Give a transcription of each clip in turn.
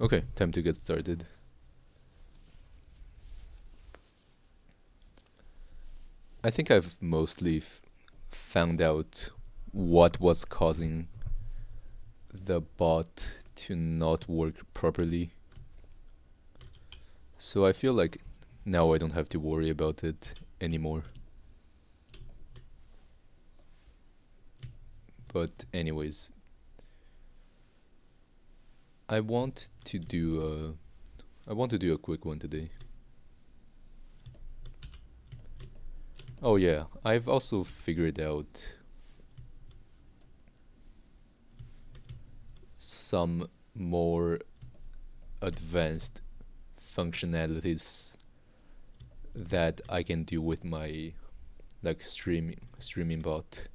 Okay, time to get started. I think I've mostly found out what was causing the bot to not work properly. So I feel like now I don't have to worry about it anymore. But anyways, I want to do a quick one today. Oh yeah, I've also figured out some more advanced functionalities that I can do with my like streaming bot.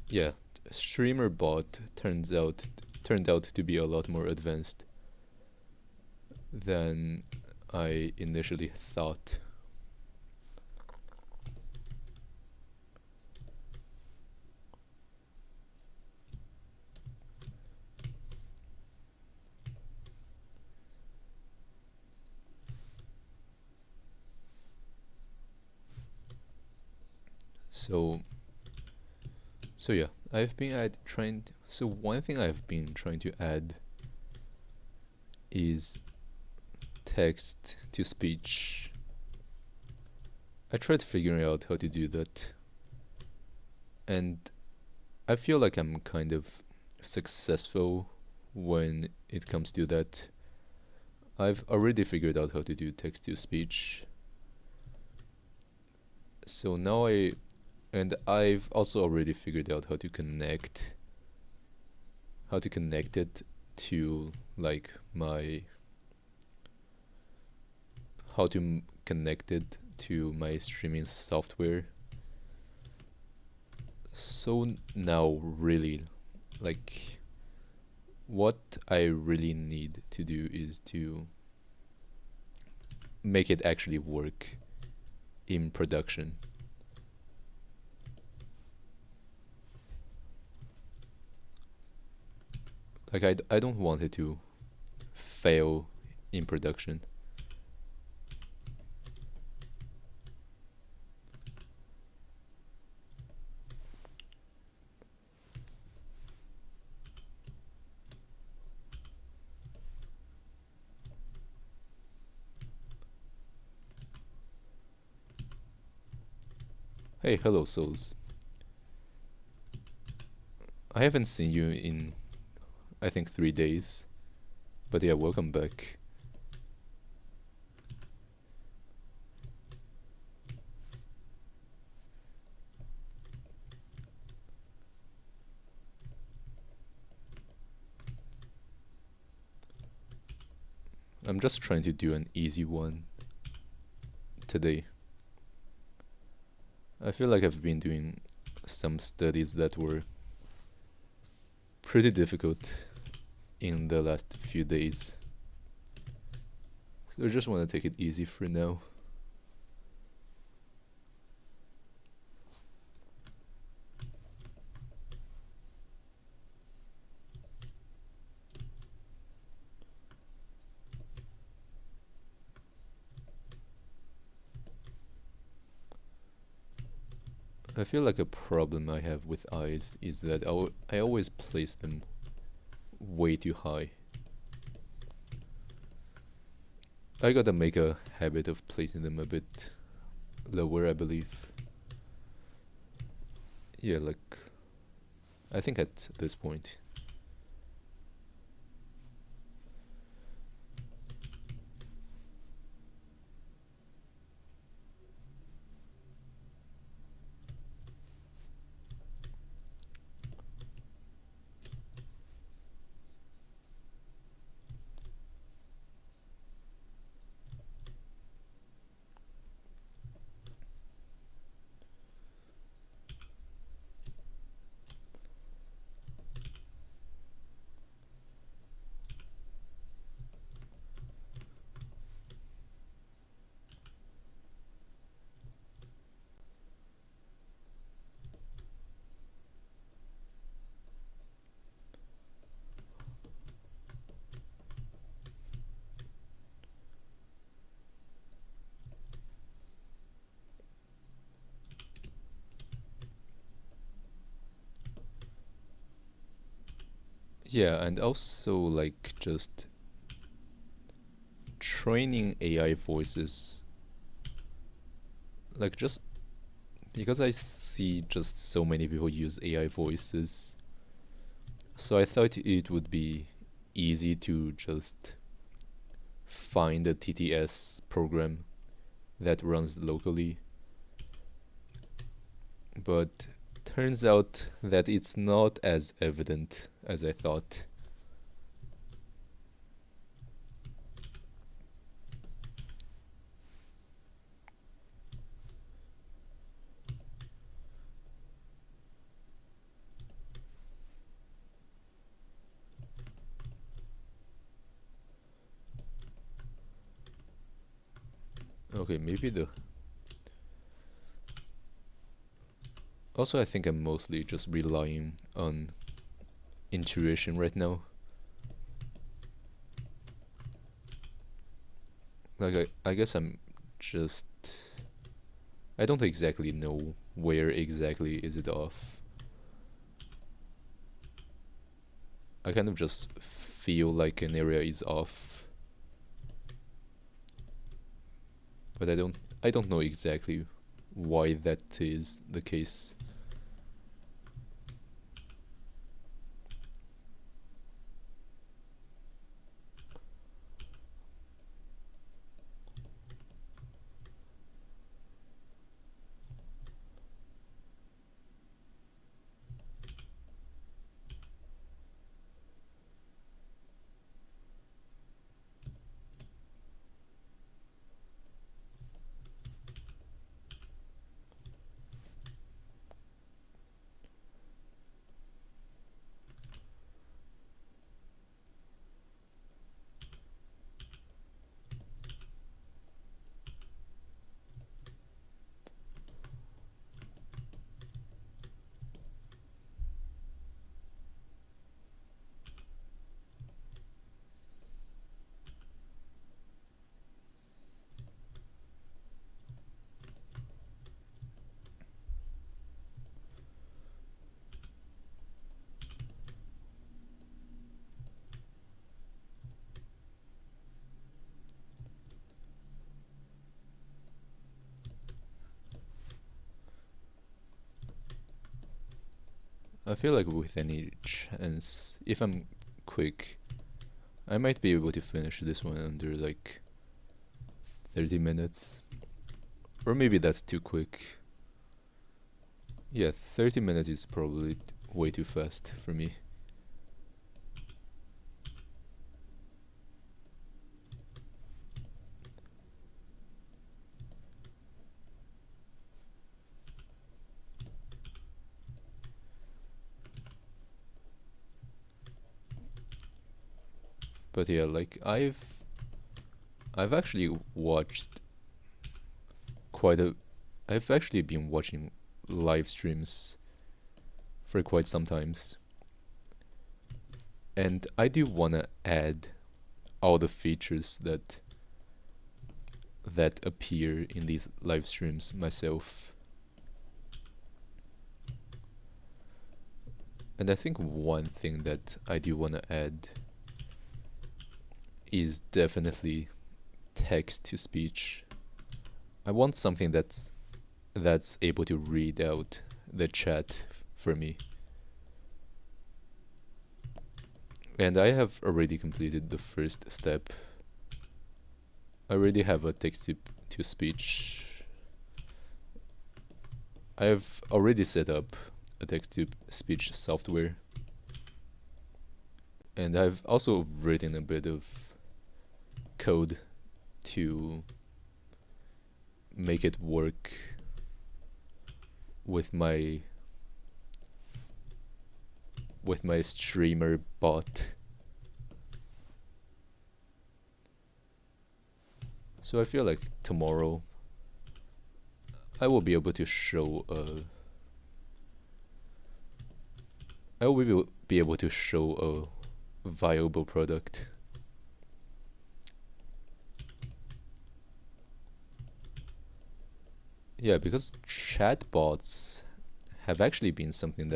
Yeah, streamer bot turned out to be a lot more advanced than I initially thought. So so yeah, so one thing I've been trying to add is text to speech. I tried figuring out how to do that, and I feel like I'm kind of successful when it comes to that. I've already figured out how to do text to speech. So now I've also already figured out how to connect it to like my how to connect it to my streaming software. So now really like what I really need to do is to make it actually work in production. Like I don't want it to fail in production. Hey, hello souls. I haven't seen you in I think 3 days. But yeah, welcome back. I'm just trying to do an easy one today. I feel like I've been doing some studies that were pretty difficult in the last few days. So I just want to take it easy for now. I feel like a problem I have with eyes is that I always place them way too high. I gotta make a habit of placing them a bit lower, I believe. Yeah, like, I think at this point. Yeah, and also like just training AI voices, like just because I see just so many people use AI voices, so I thought it would be easy to just find a TTS program that runs locally, but turns out that it's not as evident as I thought. Okay, maybe the. Also, I think I'm mostly just relying on intuition right now. Like, I guess I'm just. I don't exactly know where exactly is it off. I kind of just feel like an area is off, but I don't know exactly why that is the case. I feel like with any chance, if I'm quick, I might be able to finish this one under like 30 minutes. Or maybe that's too quick. Yeah, 30 minutes is probably way too fast for me. But yeah, like I've actually watched quite a I've actually been watching live streams for quite some times. And I do want to add all the features that appear in these live streams myself. And I think one thing that I do want to add is definitely text to speech. I want something that's able to read out the chat for me. And I have already completed the first step. I already have a text to speech. I have already set up a text to speech software. And I've also written a bit of code to make it work with my streamer bot. So I feel like tomorrow I will be able to show I will be able to show a viable product. Yeah, because chatbots have actually been something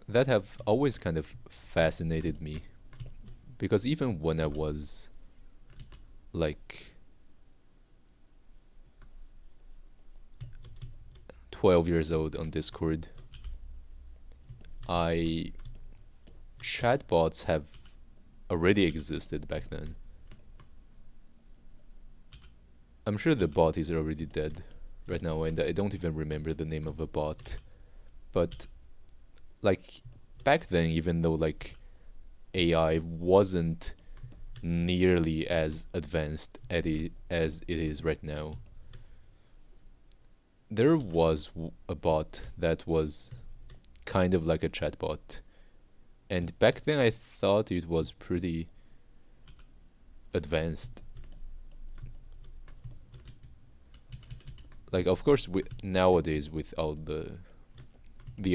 that have always kind of fascinated me, because even when I was like 12 years old on Discord, I chatbots have already existed back then. I'm sure the bot is already dead right now, and I don't even remember the name of the bot. But like back then, even though like AI wasn't nearly as advanced as it is right now, there was a bot that was kind of like a chatbot. And back then I thought it was pretty advanced. Like, of course, nowadays with all the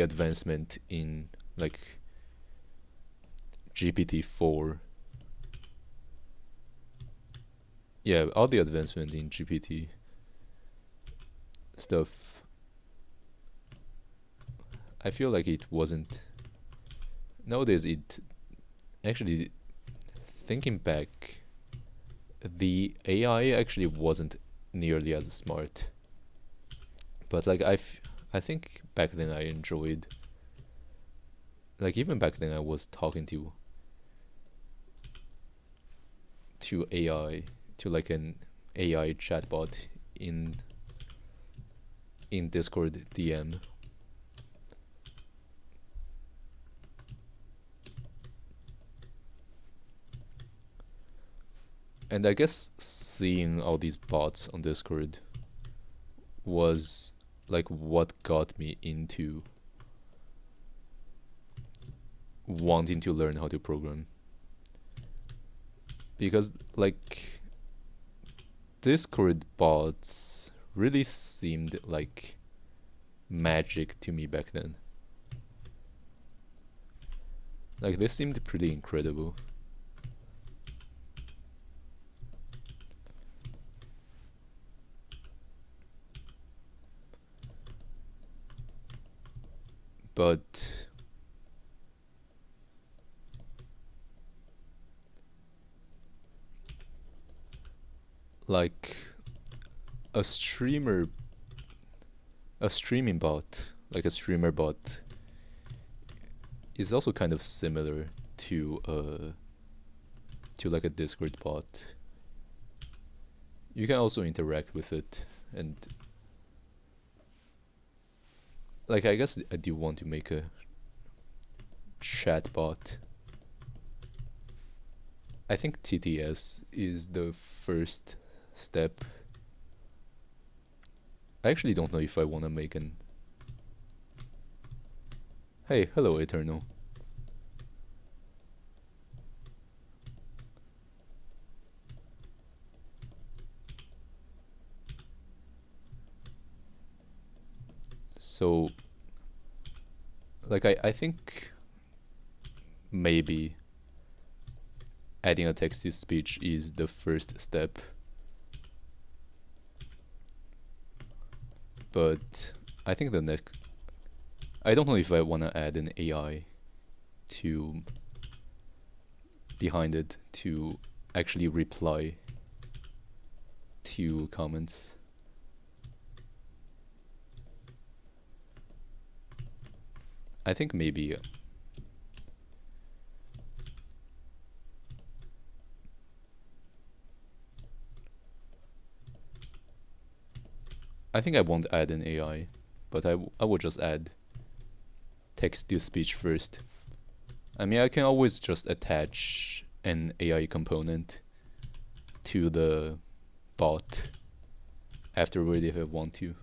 advancement in like GPT-4, yeah, all the advancement in GPT stuff, I feel like it wasn't. Nowadays, it actually, thinking back, the AI actually wasn't nearly as smart. But like I think back then I enjoyed, like even back then I was talking to AI, to like an AI chatbot in Discord DM. And I guess seeing all these bots on Discord was like what got me into wanting to learn how to program. Because like Discord bots really seemed like magic to me back then. Like they seemed pretty incredible. But like a streaming bot, like a streamer bot, is also kind of similar to like a Discord bot. You can also interact with it, and like I guess I do want to make a chat bot. I think TTS is the first step. I actually don't know if I want to make an... Hey, hello Eternal. So, like I think maybe adding a text-to-speech is the first step. But I think the next... I don't know if I want to add an AI to behind it to actually reply to comments. I think maybe I think I won't add an AI, but I will just add text-to-speech first. I mean, I can always just attach an AI component to the bot afterward if I want to.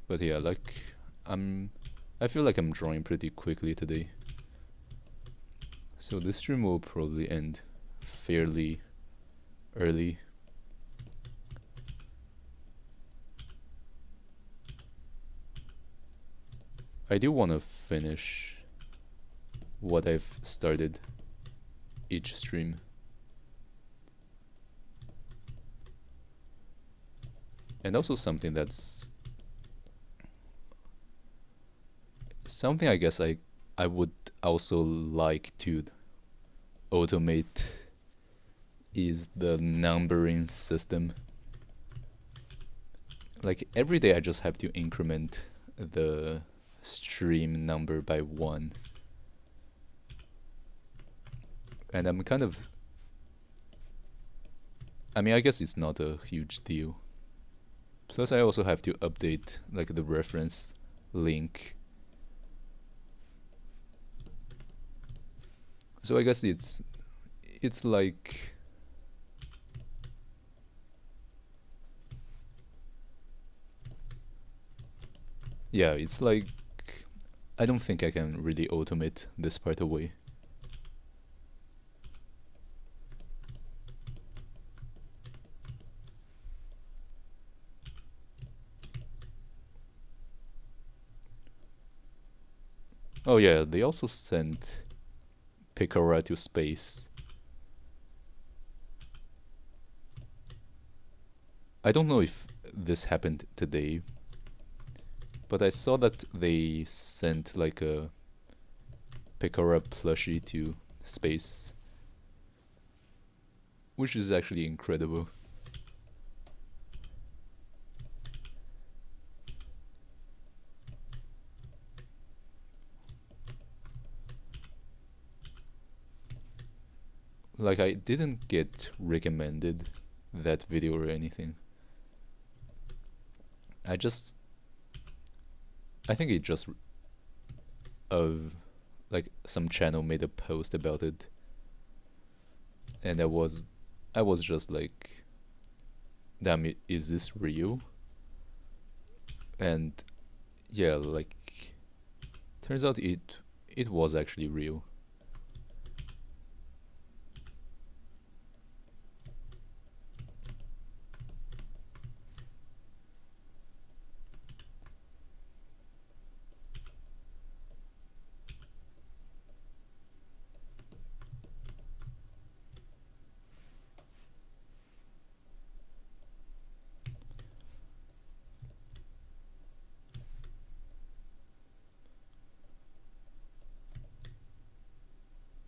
But yeah, like I feel like I'm drawing pretty quickly today. So this stream will probably end fairly early. I do want to finish what I've started each stream. And also something I guess I would also like to automate is the numbering system. Like every day I just have to increment the stream number by 1. And I'm kind of, I mean, I guess it's not a huge deal. Plus I also have to update like the reference link. So I guess it's like, yeah, it's like I don't think I can really automate this part away. Oh yeah, they also sent Picora to space. I don't know if this happened today, but I saw that they sent like a Picora plushie to space, which is actually incredible. Like I didn't get recommended that video or anything. I think it just of like some channel made a post about it, and I was just like, damn it, is this real? And yeah, like turns out it was actually real.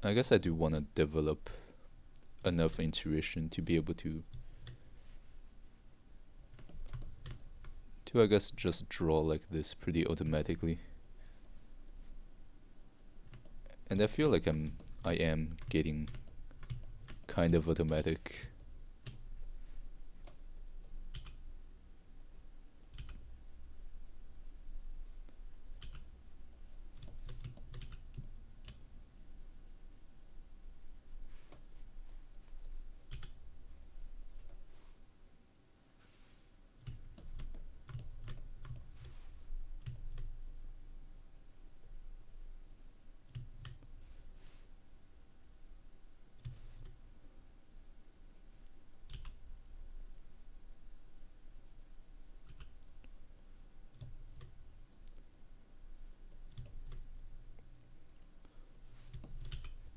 I guess I do want to develop enough intuition to be able to I guess just draw like this pretty automatically. And I feel like I am getting kind of automatic.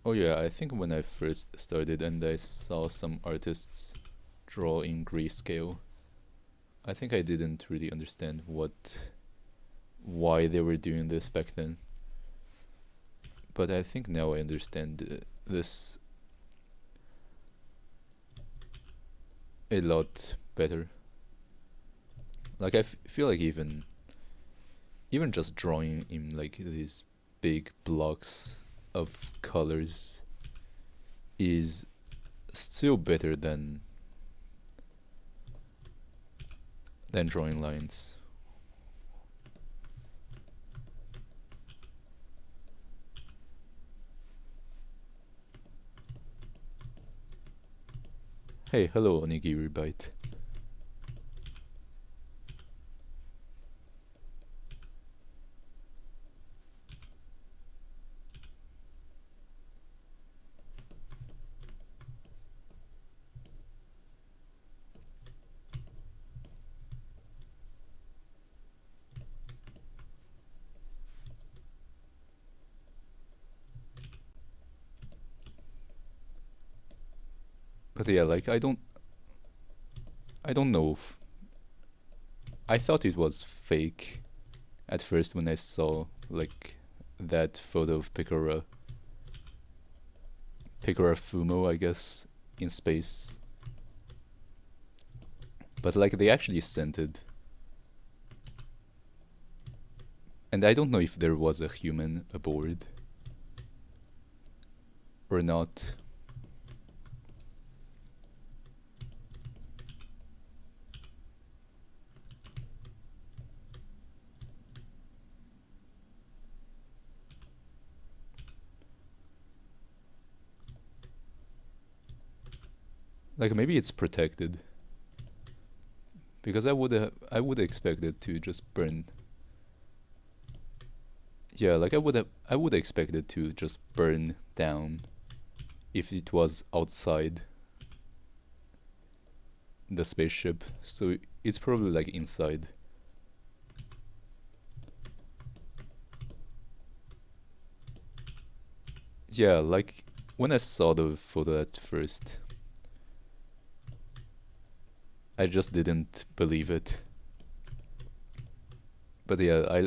Oh yeah, I think when I first started and I saw some artists draw in grayscale, I think I didn't really understand why they were doing this back then. But I think now I understand this a lot better. Like I feel like even just drawing in like these big blocks of colors is still better than drawing lines. Hey, hello Onigiri Bite. But yeah, like I don't know I thought it was fake at first when I saw like that photo of Picora Fumo, I guess, in space. But like they actually sent it. And I don't know if there was a human aboard or not. Like maybe it's protected. Because I would expect it to just burn. Yeah, like I would expect it to just burn down if it was outside the spaceship. So it's probably like inside. Yeah, like when I saw the photo at first, I just didn't believe it. But yeah,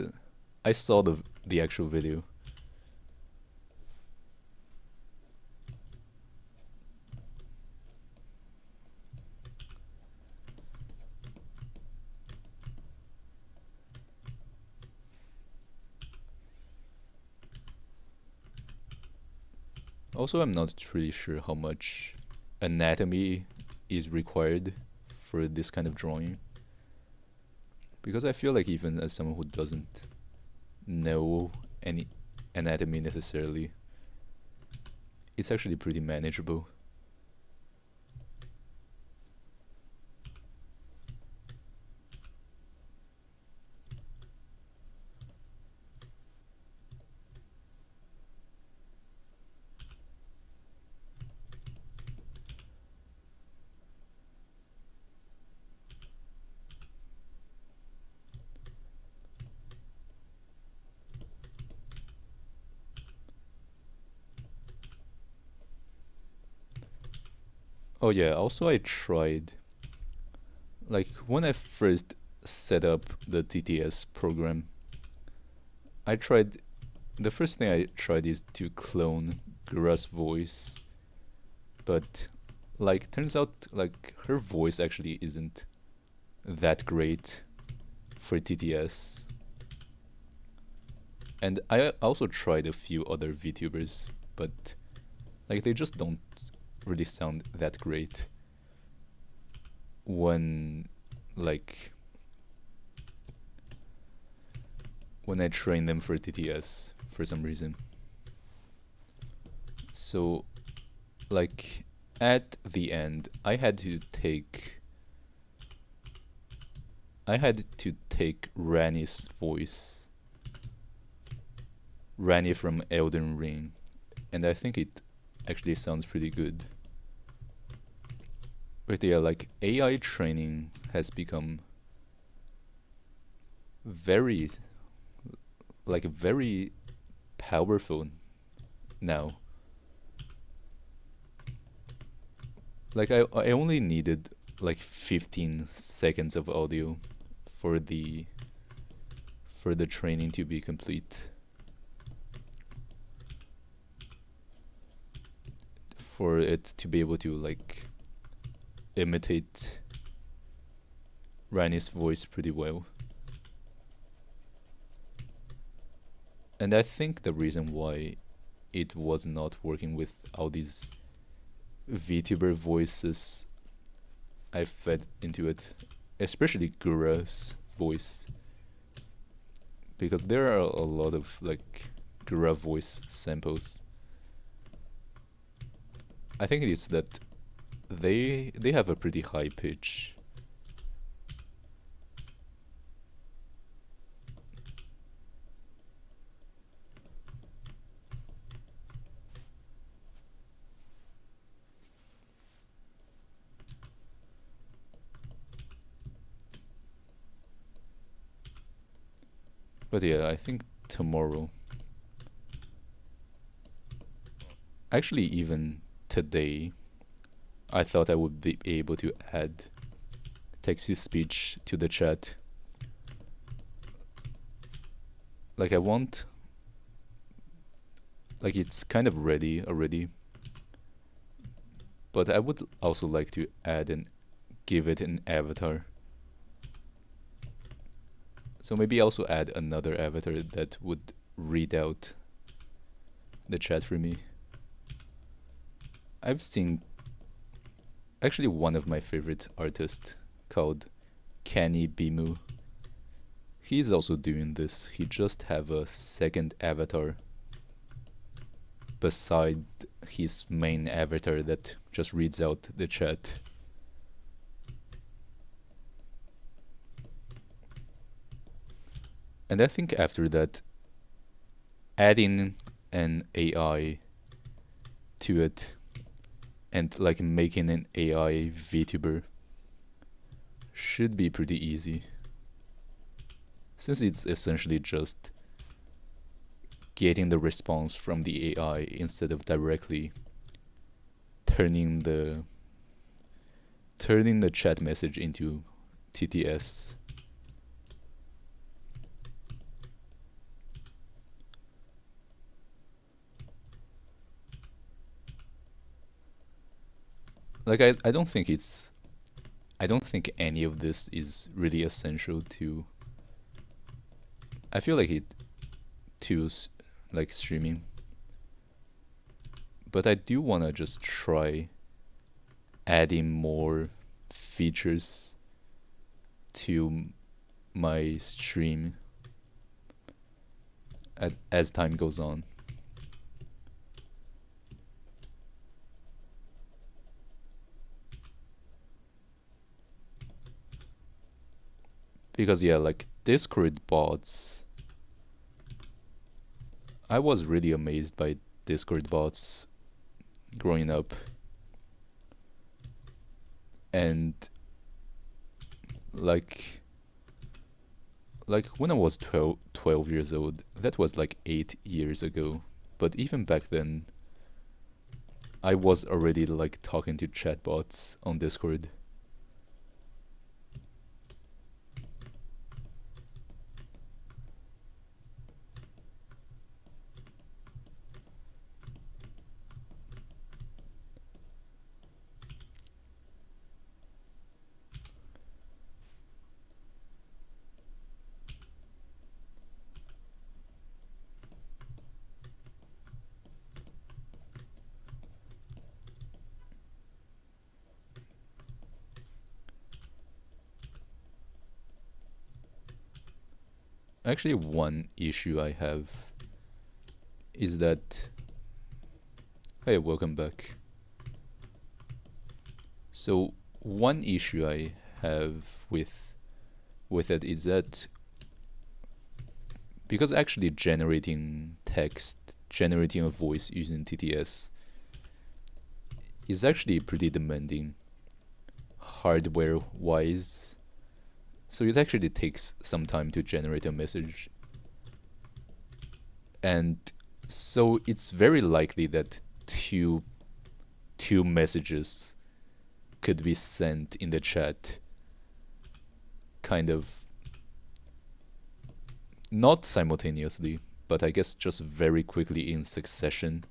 I saw the actual video. Also, I'm not really sure how much anatomy is required for this kind of drawing. Because I feel like even as someone who doesn't know any anatomy necessarily, it's actually pretty manageable. Oh yeah, also I tried, like when I first set up the TTS program, I tried, the first thing I tried is to clone Gura's voice, but like turns out like her voice actually isn't that great for TTS. And I also tried a few other VTubers, but like they just don't really sound that great when like when I train them for TTS for some reason. So like at the end I had to take Rani's voice, Rani from Elden Ring, and I think it actually sounds pretty good. But yeah, like AI training has become very very powerful now. Like I only needed like 15 seconds of audio for the training to be complete. For it to be able to like imitate Rani's voice pretty well. And I think the reason why it was not working with all these VTuber voices I fed into it, especially Gura's voice, because there are a lot of like Gura voice samples. I think it is that they have a pretty high pitch. But yeah, I think tomorrow, actually even today, I thought I would be able to add text to speech to the chat like I want, like it's kind of ready already, but I would also like to add and give it an avatar. So maybe also add another avatar that would read out the chat for me. I've seen actually one of my favorite artists called Kenny Bimu. He's also doing this. He just have a second avatar beside his main avatar that just reads out the chat. And I think after that, adding an AI to it and like making an AI VTuber should be pretty easy, since it's essentially just getting the response from the AI instead of directly turning the chat message into TTS. Like I don't think any of this is really essential to. I feel like it to like streaming, but I do wanna just try adding more features to my stream as time goes on. Because yeah, like Discord bots, I was really amazed by Discord bots growing up. And like when I was 12 years old, that was like 8 years ago. But even back then, I was already like talking to chatbots on Discord. Actually, one issue I have is that. Hey, welcome back. So, one issue I have with it is that because actually generating text, generating a voice using TTS is actually pretty demanding hardware wise. So it actually takes some time to generate a message. And so it's very likely that two messages could be sent in the chat kind of not simultaneously, but I guess just very quickly in succession.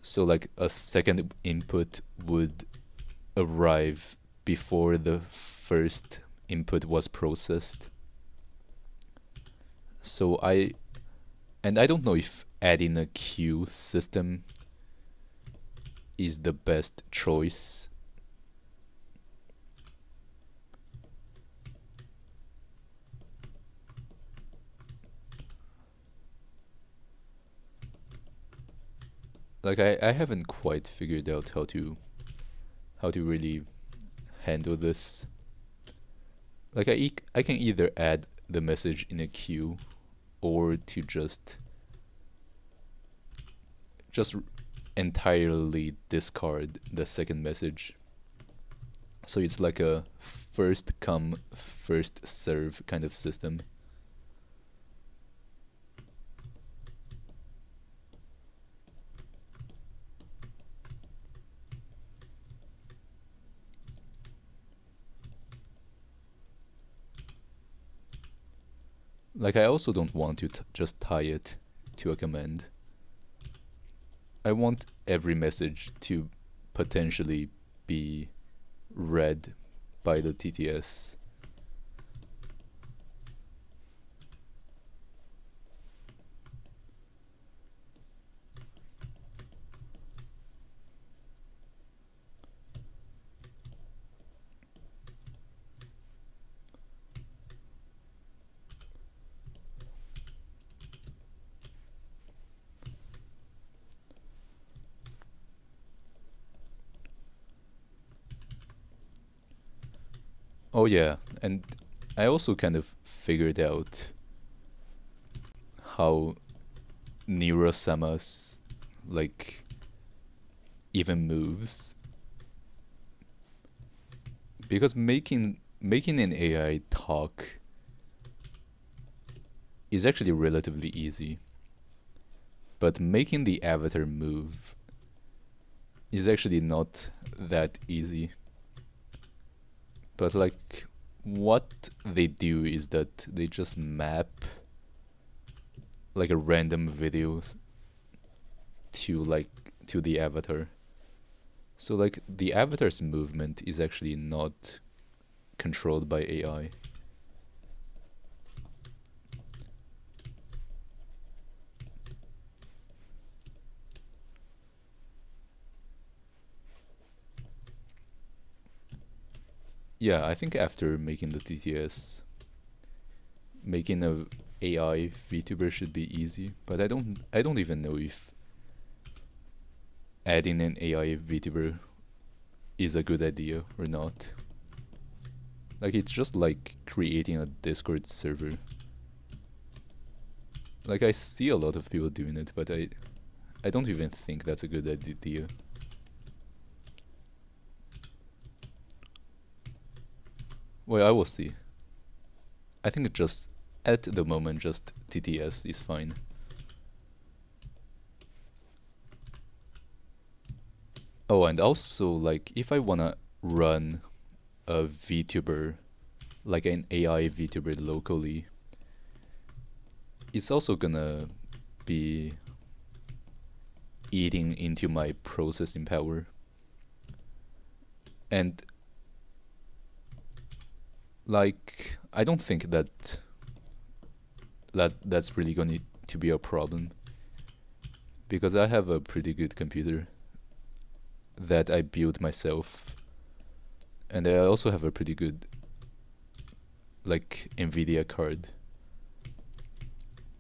So like a second input would arrive before the first input was processed. So I don't know if adding a queue system is the best choice. Like I haven't quite figured out how to really handle this. Like I can either add the message in a queue or to just entirely discard the second message. So it's like a first come first serve kind of system. Like, I also don't want to just tie it to a command. I want every message to potentially be read by the TTS. Oh yeah, and I also kind of figured out how Neurosamas like even moves, because making an AI talk is actually relatively easy, but making the avatar move is actually not that easy. But like, what they do is that they just map like a random video to the avatar. So like the avatar's movement is actually not controlled by AI. Yeah, I think after making the TTS, making a AI VTuber should be easy, but I don't even know if adding an AI VTuber is a good idea or not. Like, it's just like creating a Discord server. Like, I see a lot of people doing it, but I don't even think that's a good idea. Well, I will see. I think just at the moment, just TTS is fine. Oh, and also, like, if I wanna run a VTuber, like an AI VTuber locally, it's also gonna be eating into my processing power. And like, I don't think that's really going to be a problem, because I have a pretty good computer that I built myself, and I also have a pretty good like Nvidia card.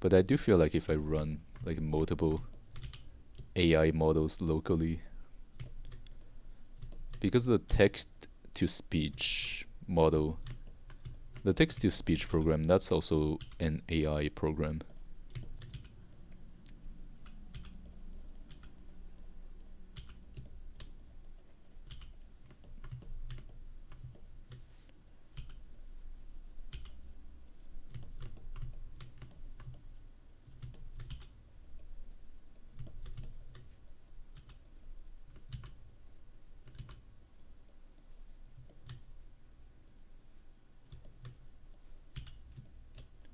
But I do feel like if I run like multiple AI models locally, because the text to speech model, the text to speech program, that's also an AI program.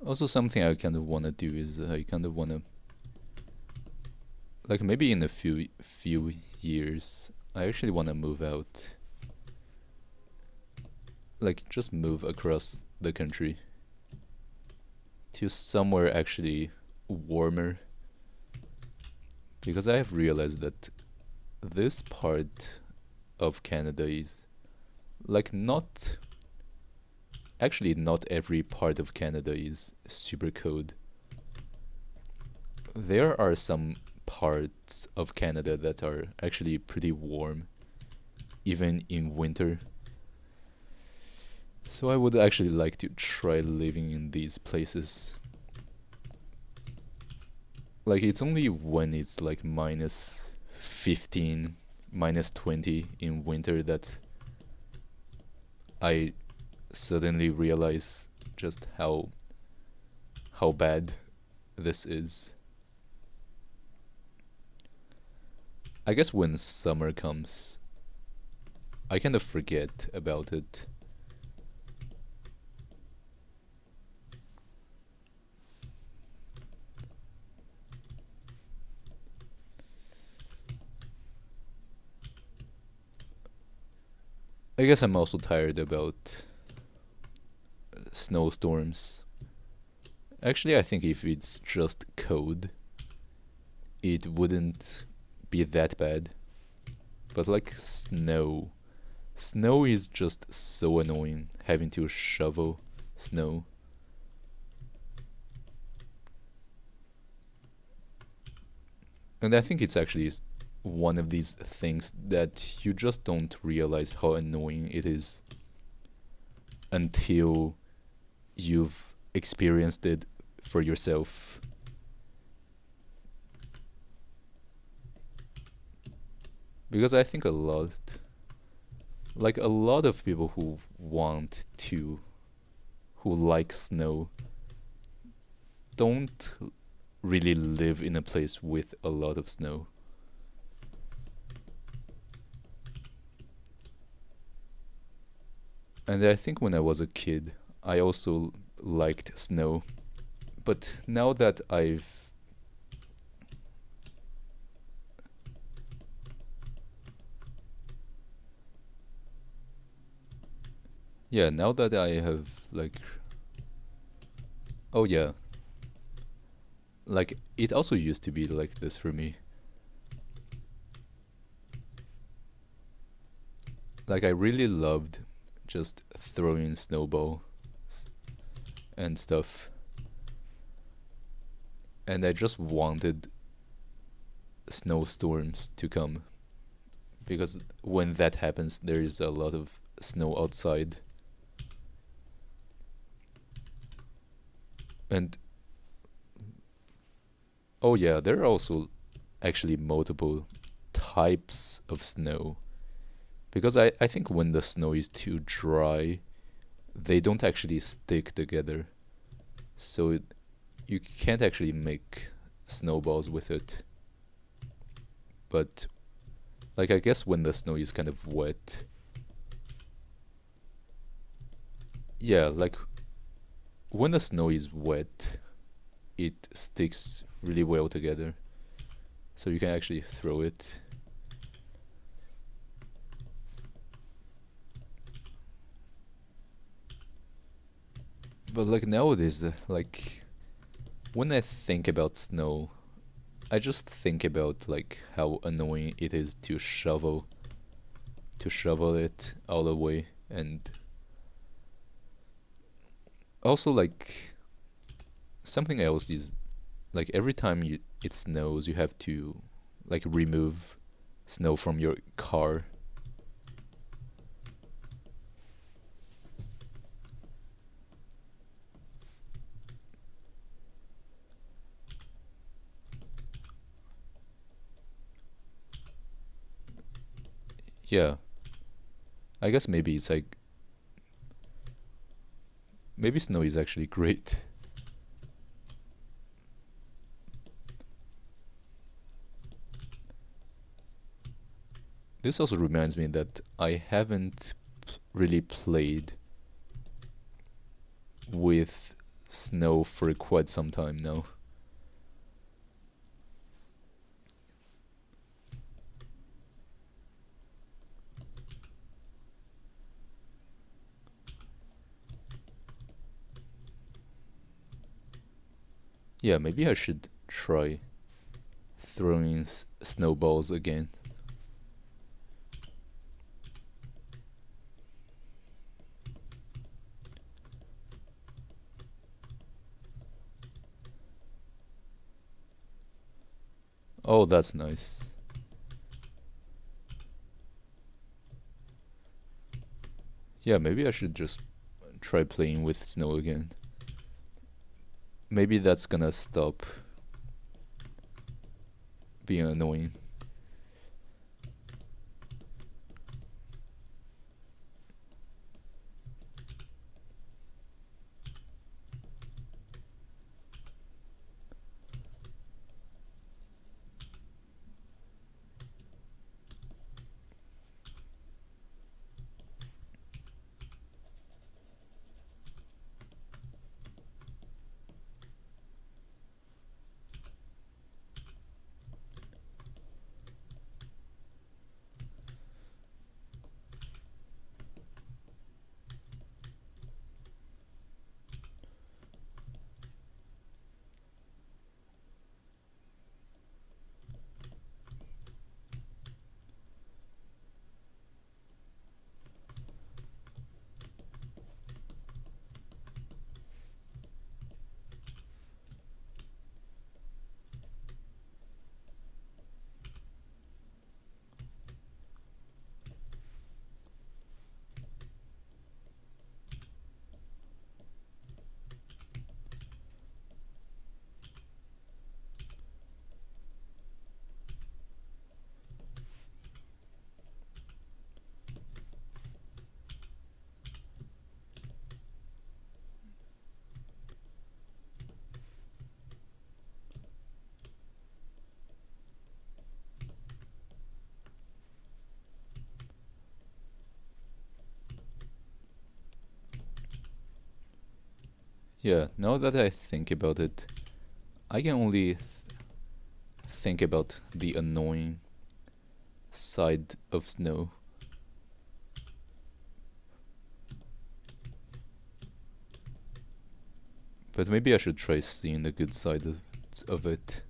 Also, something I kind of want to do is I kind of want to, like, maybe in a few years, I actually want to move out. Like, just move across the country to somewhere actually warmer, because I have realized that this part of Canada is like not actually not every part of Canada is super cold. There are some parts of Canada that are actually pretty warm, even in winter. So I would actually like to try living in these places. Like, it's only when it's like minus 15, minus 20 in winter that I suddenly realize just how bad this is. I guess when summer comes, I kind of forget about it. I guess I'm also tired about snowstorms. Actually, I think if it's just code, it wouldn't be that bad. But like snow. Snow is just so annoying, having to shovel snow. And I think it's actually one of these things that you just don't realize how annoying it is until you've experienced it for yourself. Because I think a lot of people who like snow, don't really live in a place with a lot of snow. And I think when I was a kid, I also liked snow. But now that now that I have like, oh yeah, like it also used to be like this for me. Like I really loved just throwing snowballs and stuff. And I just wanted snowstorms to come because when that happens there is a lot of snow outside. And oh yeah, there are also actually multiple types of snow. Because I think when the snow is too dry, they don't actually stick together. So you can't actually make snowballs with it. But like I guess when the snow is kind of wet, yeah, like when the snow is wet, it sticks really well together. So you can actually throw it. But like nowadays, like when I think about snow, I just think about like how annoying it is to shovel it all the way. And also like something else is like every time it snows you have to like remove snow from your car. Yeah, I guess maybe it's like maybe snow is actually great. This also reminds me that I haven't really played with snow for quite some time now. Yeah, maybe I should try throwing snowballs again. Oh, that's nice. Yeah, maybe I should just try playing with snow again. Maybe that's gonna stop being annoying. Yeah, now that I think about it, I can only think about the annoying side of snow. But maybe I should try seeing the good side of it.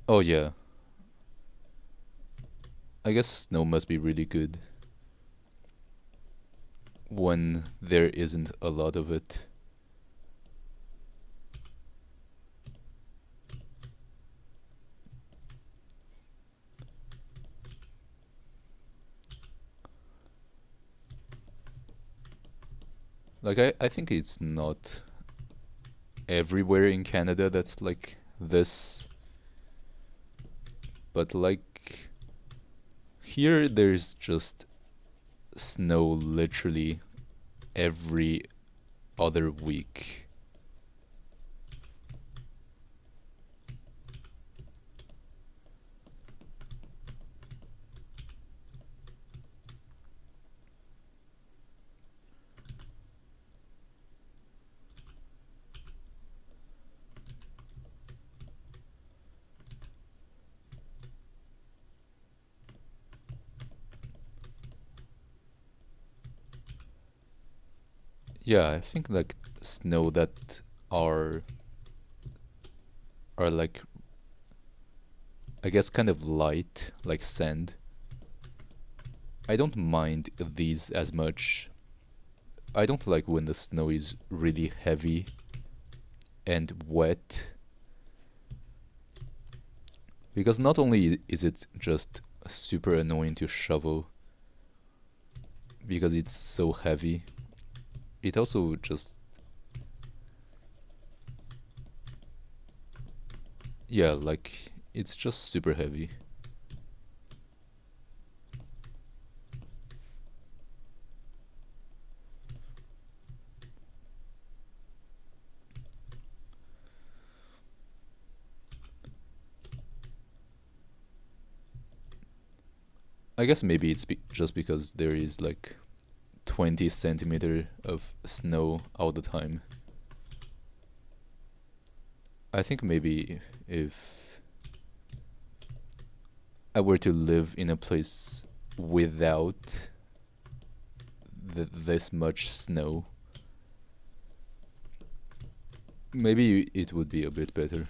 Oh yeah, I guess snow must be really good when there isn't a lot of it. Like, I think it's not everywhere in Canada that's like this, but like here there's just snow literally every other week. Yeah, I think like snow that are are like, I guess, kind of light, like sand. I don't mind these as much. I don't like when the snow is really heavy and wet, because not only is it just super annoying to shovel because it's so heavy, it also just, yeah, like it's just super heavy. I guess maybe it's just because there is like 20 centimeter of snow all the time. I think maybe if I were to live in a place without this much snow, maybe it would be a bit better.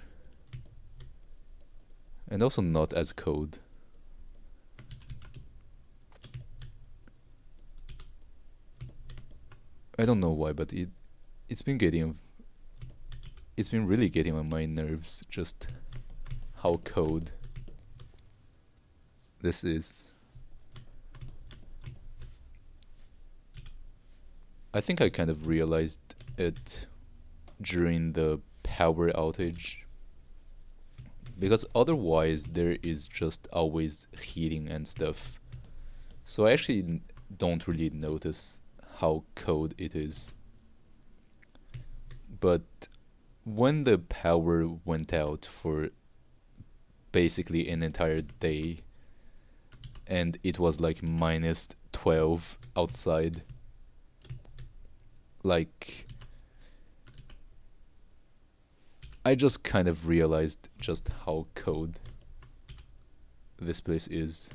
And also not as cold. I don't know why, but it's been getting it's been really getting on my nerves just how cold this is. I think I kind of realized it during the power outage, because otherwise there is just always heating and stuff. So I actually don't really notice how cold it is. But when the power went out for basically an entire day and it was like minus 12 outside, like I just kind of realized just how cold this place is.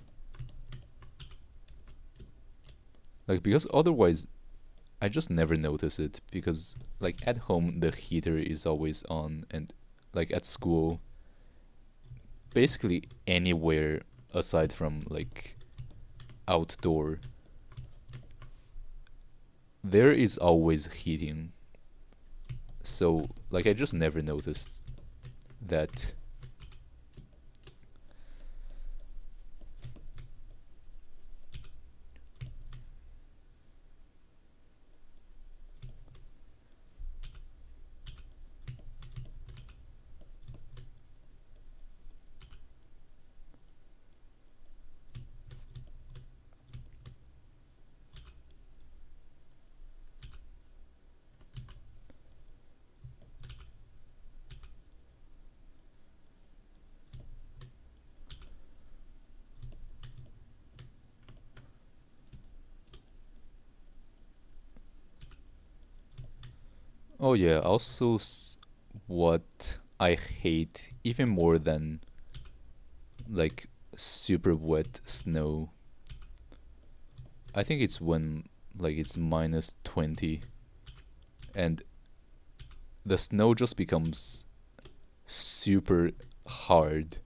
Like, because otherwise I just never notice it, because like at home the heater is always on, and like at school, basically anywhere aside from like outdoor, there is always heating. So like I just never noticed that. Oh yeah, also what I hate even more than like super wet snow. I think it's when like it's minus 20 and the snow just becomes super hard.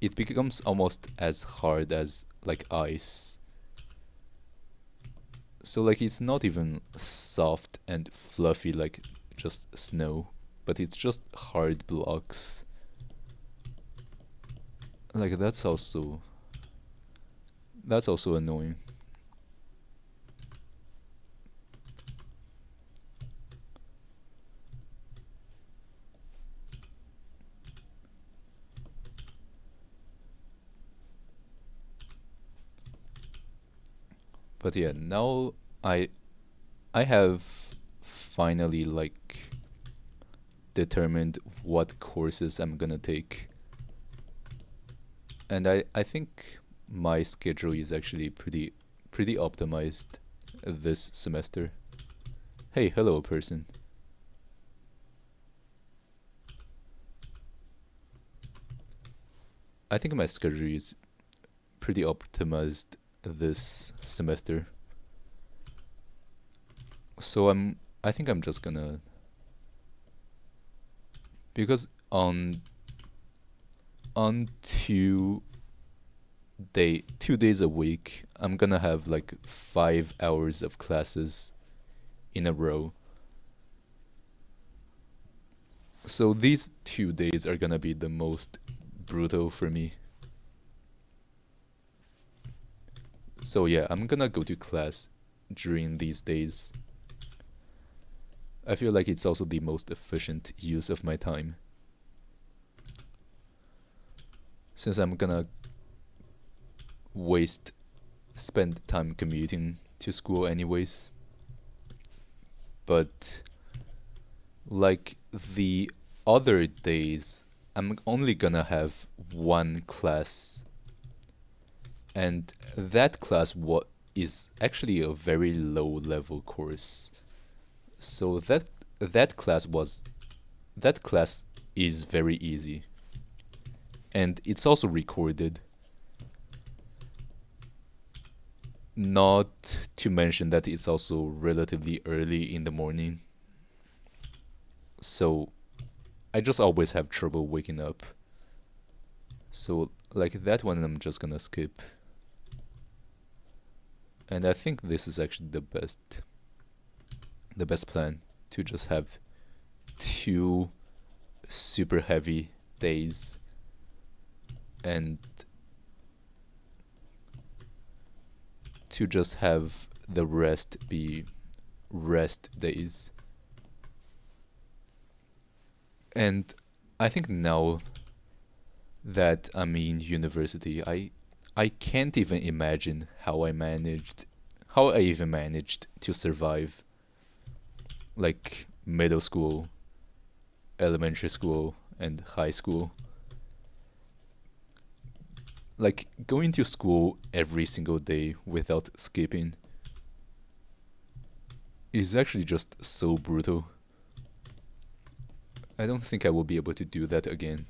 It becomes almost as hard as like ice. So like it's not even soft and fluffy like just snow, but it's just hard blocks. Like that's also annoying. But yeah, now I I have finally like determined what courses I'm gonna take. And I think my schedule is actually pretty optimized this semester. Hey, hello person. I think my schedule is pretty optimized this semester. So I think I'm just gonna because on 2 days a week I'm gonna have like 5 hours of classes in a row. So these 2 days are gonna be the most brutal for me. So yeah, I'm gonna go to class during these days. I feel like it's also the most efficient use of my time. Since I'm gonna spend time commuting to school anyways. But like the other days, I'm only gonna have one class, and that class is actually a very low level course. So that class is very easy, and it's also recorded. Not to mention that it's also relatively early in the morning, so I just always have trouble waking up. So like that one I'm just gonna skip. And I think this is actually the best plan to just have two super heavy days and to just have the rest be rest days. And I think now that I'm in university, I can't even imagine how I even managed to survive like middle school, elementary school, and high school. Like going to school every single day without skipping is actually just so brutal. I don't think I will be able to do that again.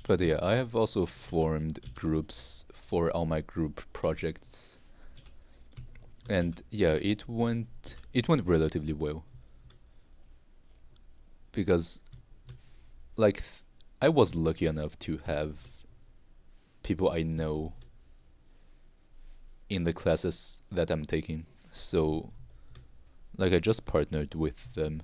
But yeah, I have also formed groups for all my group projects. And yeah, it went relatively well because like I was lucky enough to have people I know in the classes that I'm taking. So like I just partnered with them.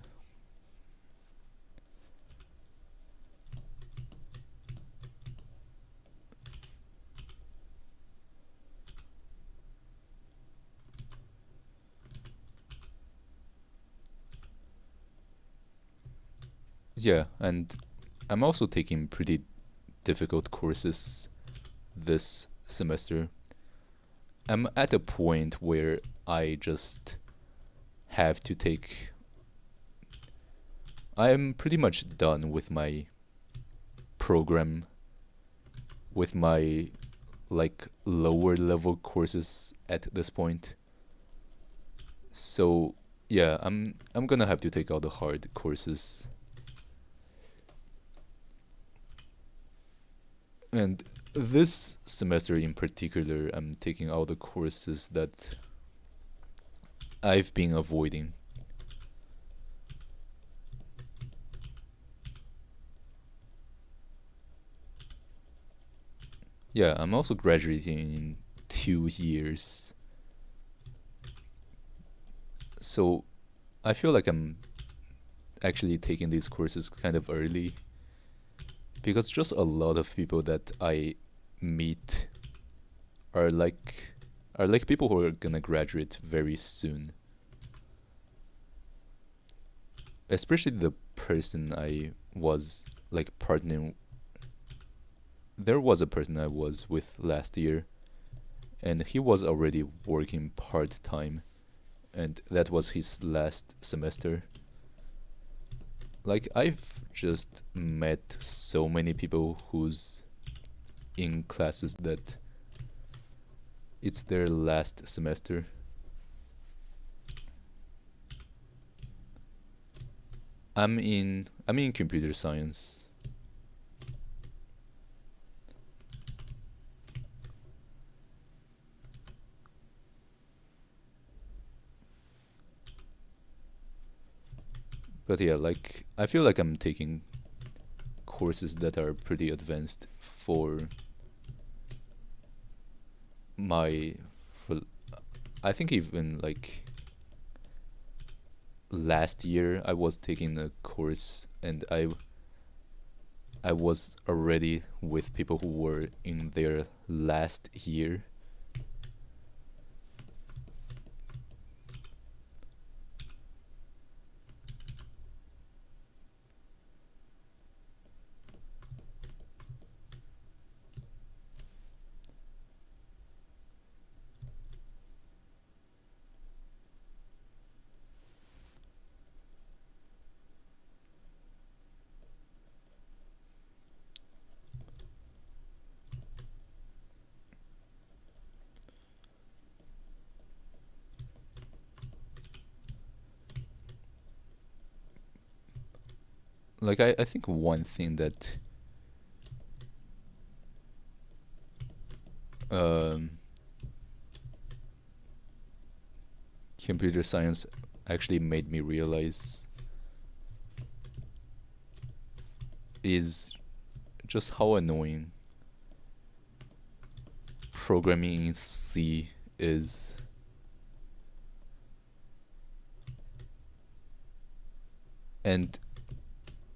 Yeah, and I'm also taking pretty difficult courses this semester. I'm at a point where I just have to take. I'm pretty much done with my program, with my like lower level courses at this point. So yeah, I'm gonna have to take all the hard courses. And this semester in particular, I'm taking all the courses that I've been avoiding. Yeah, I'm also graduating in 2 years. So I feel like I'm actually taking these courses kind of early because just a lot of people that I meet are like people who are gonna graduate very soon. Especially the person I was like partnering. There was a person I was with last year, and he was already working part time, and that was his last semester. Like I've just met so many people who's in classes that it's their last semester. I'm in computer science. But yeah, like I feel like I'm taking courses that are pretty advanced for my for I think even like last year I was taking a course and I was already with people who were in their last year. Like I think one thing that um, computer science actually made me realize is just how annoying programming in C is. And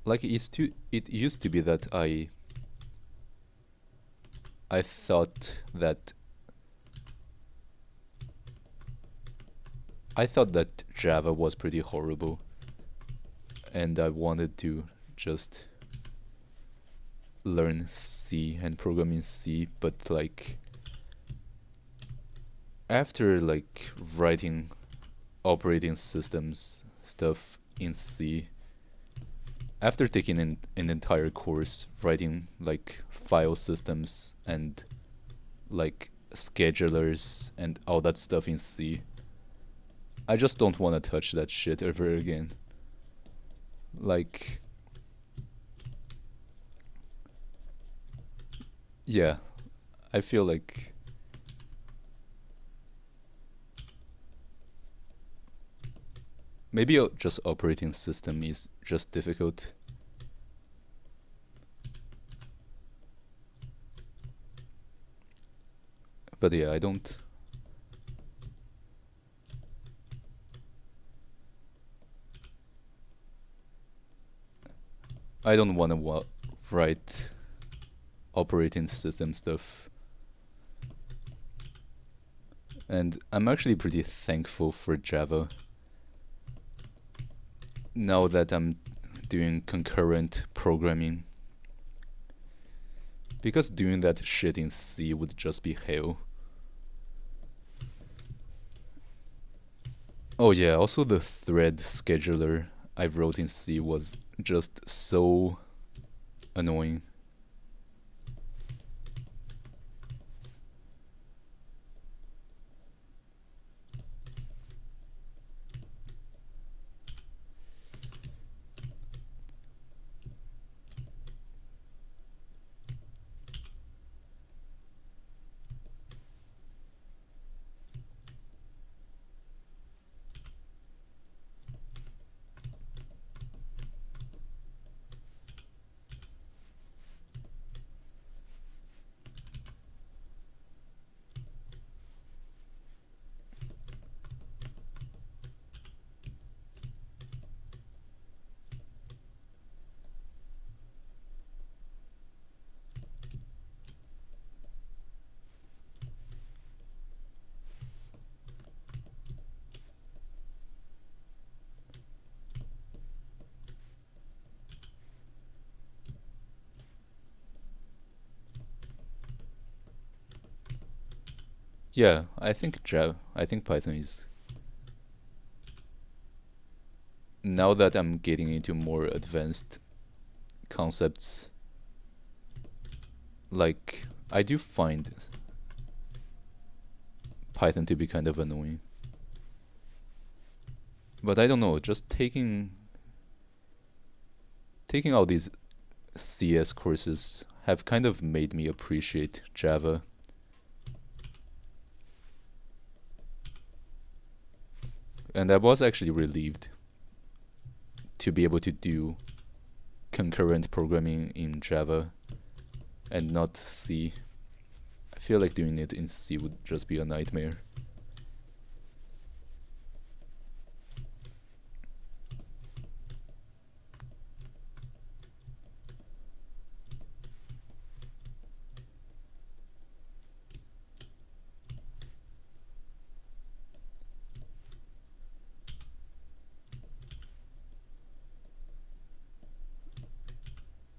like it used to be that I thought that Java was pretty horrible, and I wanted to just learn C and program in C, but like after like writing operating systems stuff in C, after taking an entire course writing like file systems and like schedulers and all that stuff in C, I just don't want to touch that shit ever again. Like, yeah, I feel like maybe just operating system is just difficult. But yeah, I don't want to write operating system stuff. And I'm actually pretty thankful for Java now that I'm doing concurrent programming. Because doing that shit in C would just be hell. Oh yeah, also the thread scheduler I wrote in C was just so annoying. Yeah, I think Python is, now that I'm getting into more advanced concepts, like I do find Python to be kind of annoying. But I don't know, just taking all these CS courses have kind of made me appreciate Java. And I was actually relieved to be able to do concurrent programming in Java and not C. I feel like doing it in C would just be a nightmare.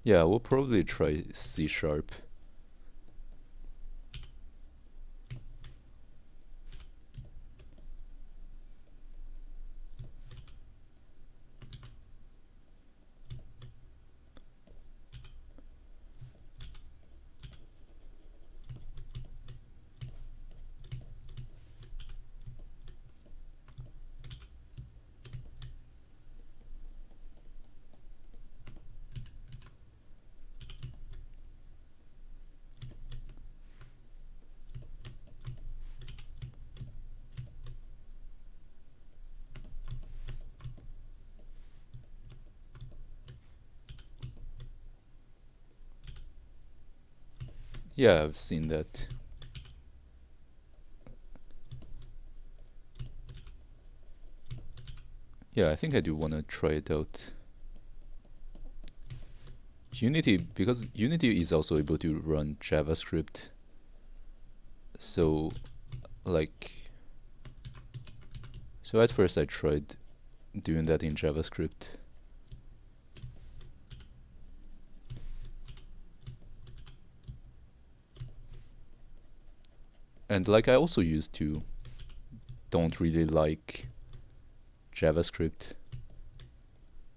Yeah, we'll probably try C sharp. Yeah, I've seen that. Yeah, I think I do want to try it out. Unity, because Unity is also able to run JavaScript. So, like, so at first I tried doing that in JavaScript. And like I also used to don't really like JavaScript.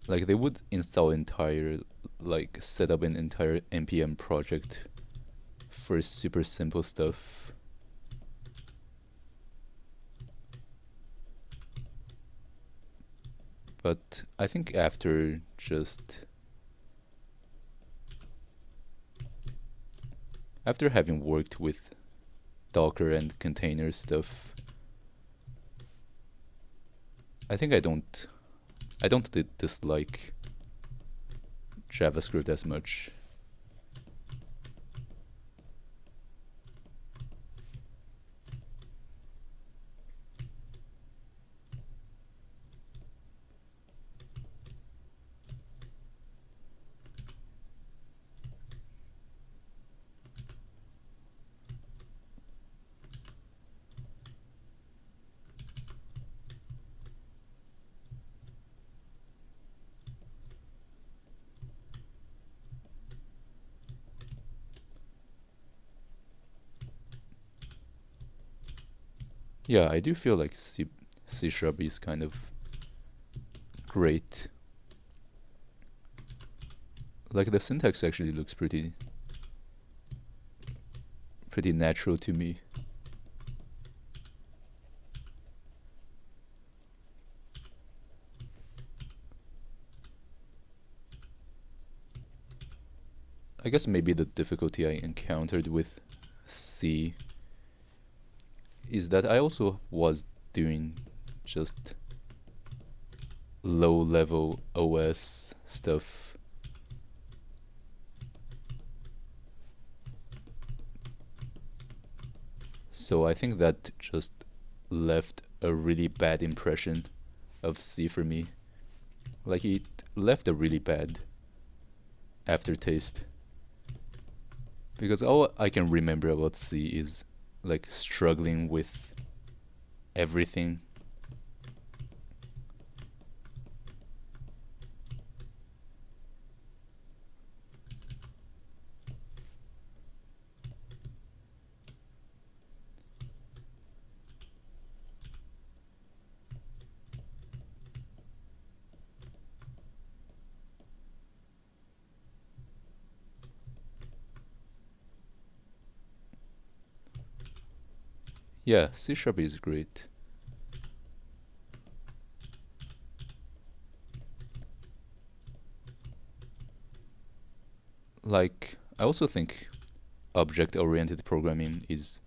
Like they would install entire, like set up an entire npm project for super simple stuff. But I think after having worked with Docker and container stuff, I think I don't dislike JavaScript as much. Yeah, I do feel like C# is kind of great. Like the syntax actually looks pretty natural to me. I guess maybe the difficulty I encountered with C is that I also was doing just low-level OS stuff. So I think that just left a really bad impression of C for me. Like it left a really bad aftertaste. Because all I can remember about C is like struggling with everything. Yeah, C# is great. Like, I also think object-oriented programming is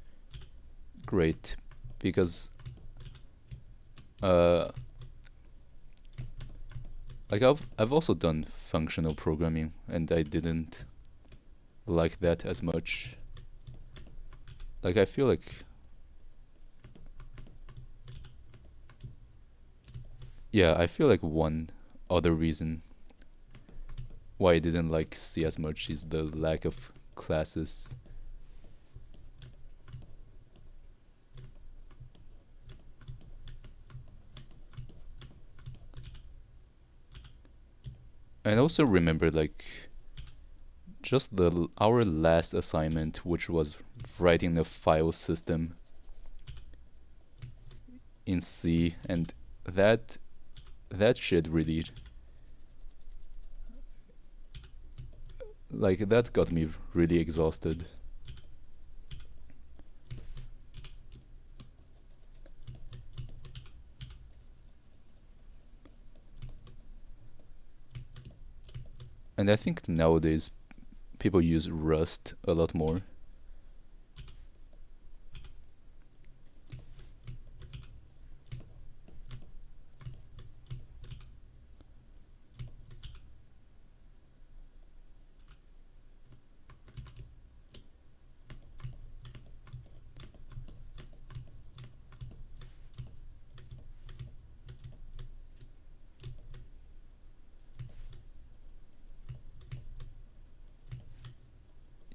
great because like I've also done functional programming and I didn't like that as much. Like I feel like I feel like one other reason why I didn't like C as much is the lack of classes. And also remember like just our last assignment, which was writing a file system in C, and that shit really like that got me really exhausted. And I think nowadays people use Rust a lot more.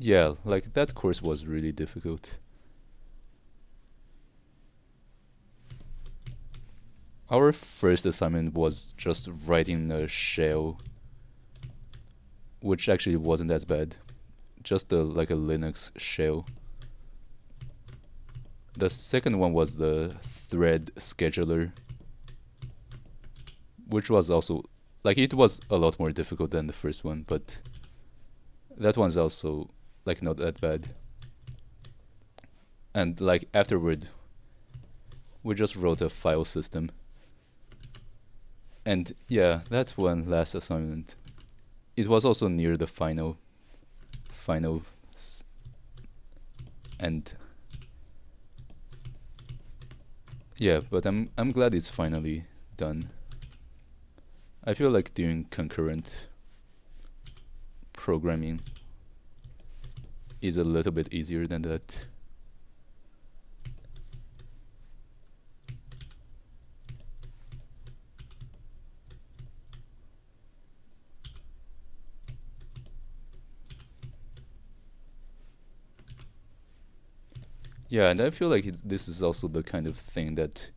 Yeah, like that course was really difficult. Our first assignment was just writing a shell, which actually wasn't as bad. Just like a Linux shell. The second one was the thread scheduler, which was also like it was a lot more difficult than the first one, but that one's also like not that bad. And like afterward, we just wrote a file system. And yeah, that one last assignment, it was also near the final, and yeah, but I'm glad it's finally done. I feel like doing concurrent programming is a little bit easier than that. Yeah, and I feel like this is also the kind of thing that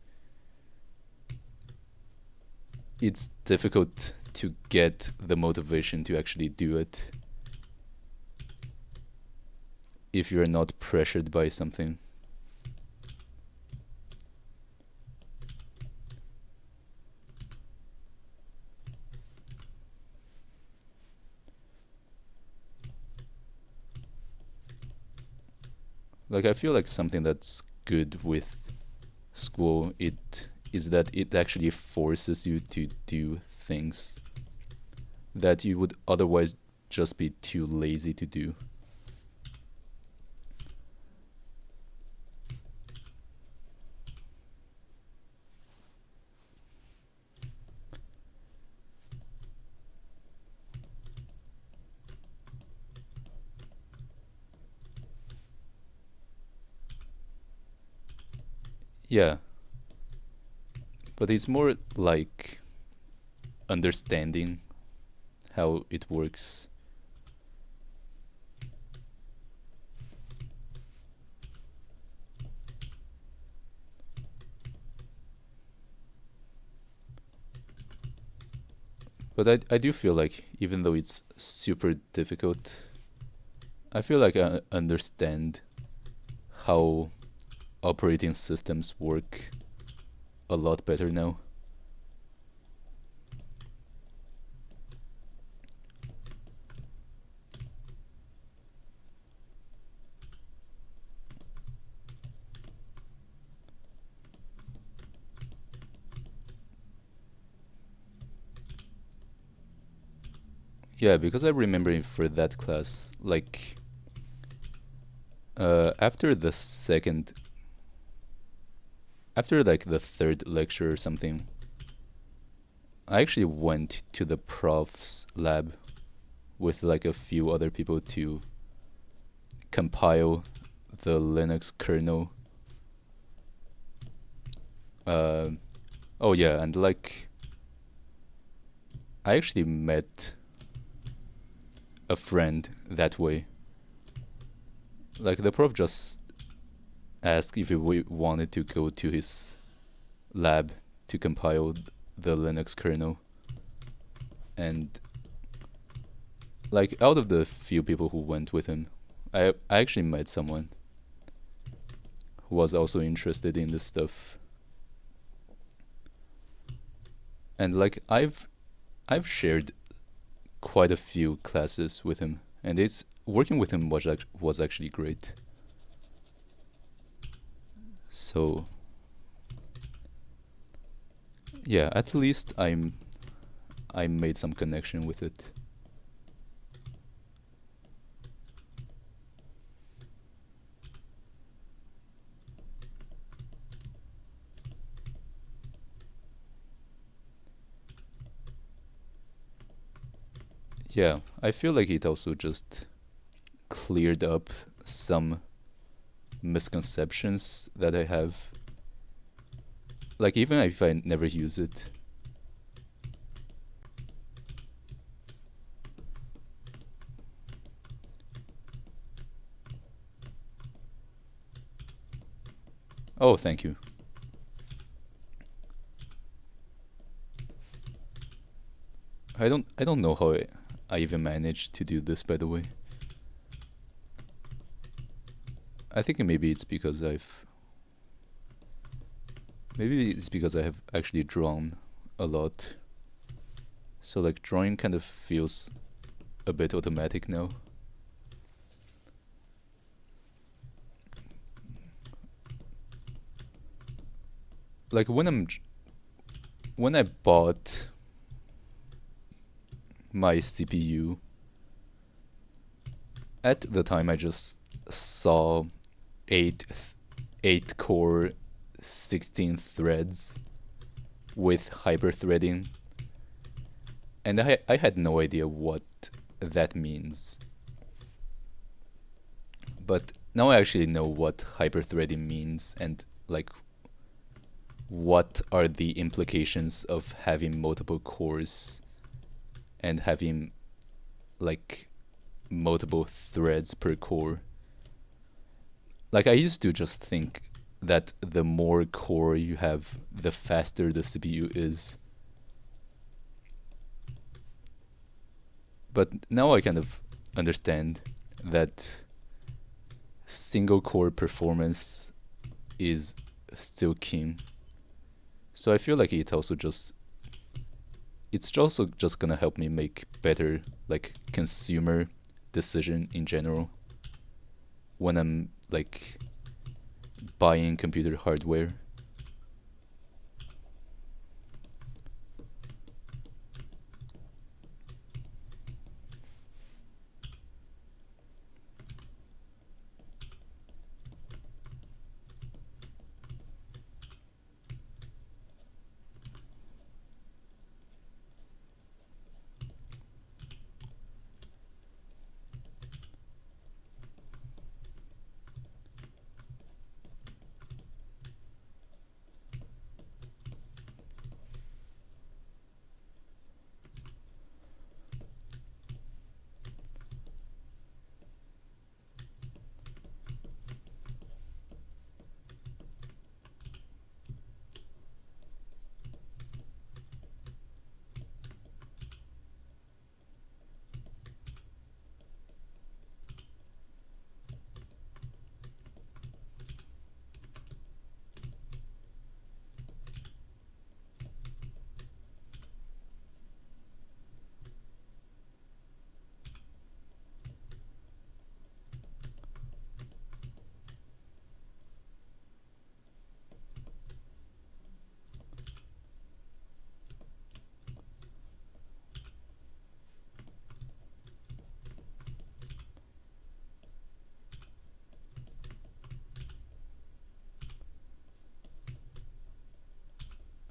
it's difficult to get the motivation to actually do it if you're not pressured by something. Like I feel like something that's good with school it is that it actually forces you to do things that you would otherwise just be too lazy to do. Yeah, but it's more like understanding how it works. But I do feel like even though it's super difficult, I feel like I understand how operating systems work a lot better now. Yeah, because I remember for that class, like after the second, after like the third lecture or something, I actually went to the prof's lab with like a few other people to compile the Linux kernel. Uh, oh yeah, and like I actually met a friend that way. Like the prof just asked if we wanted to go to his lab to compile the Linux kernel, and like out of the few people who went with him, I actually met someone who was also interested in this stuff. And like I've shared quite a few classes with him, and it's working with him was actually great. So yeah, at least I made some connection with it. Yeah, I feel like it also just cleared up some misconceptions that I have. Like even if I never use it. Oh, thank you. I don't know how I even managed to do this, by the way. I think maybe it's because I have actually drawn a lot. So like drawing kind of feels a bit automatic now. Like when I bought my CPU, at the time I just saw 8 8 core 16 threads with hyperthreading, and I had no idea what that means. But now I actually know what hyperthreading means, and like what are the implications of having multiple cores and having like multiple threads per core. Like I used to just think that the more core you have, the faster the CPU is. But now I kind of understand that single core performance is still king. So I feel like it's also just gonna help me make better like consumer decision in general when I'm like buying computer hardware.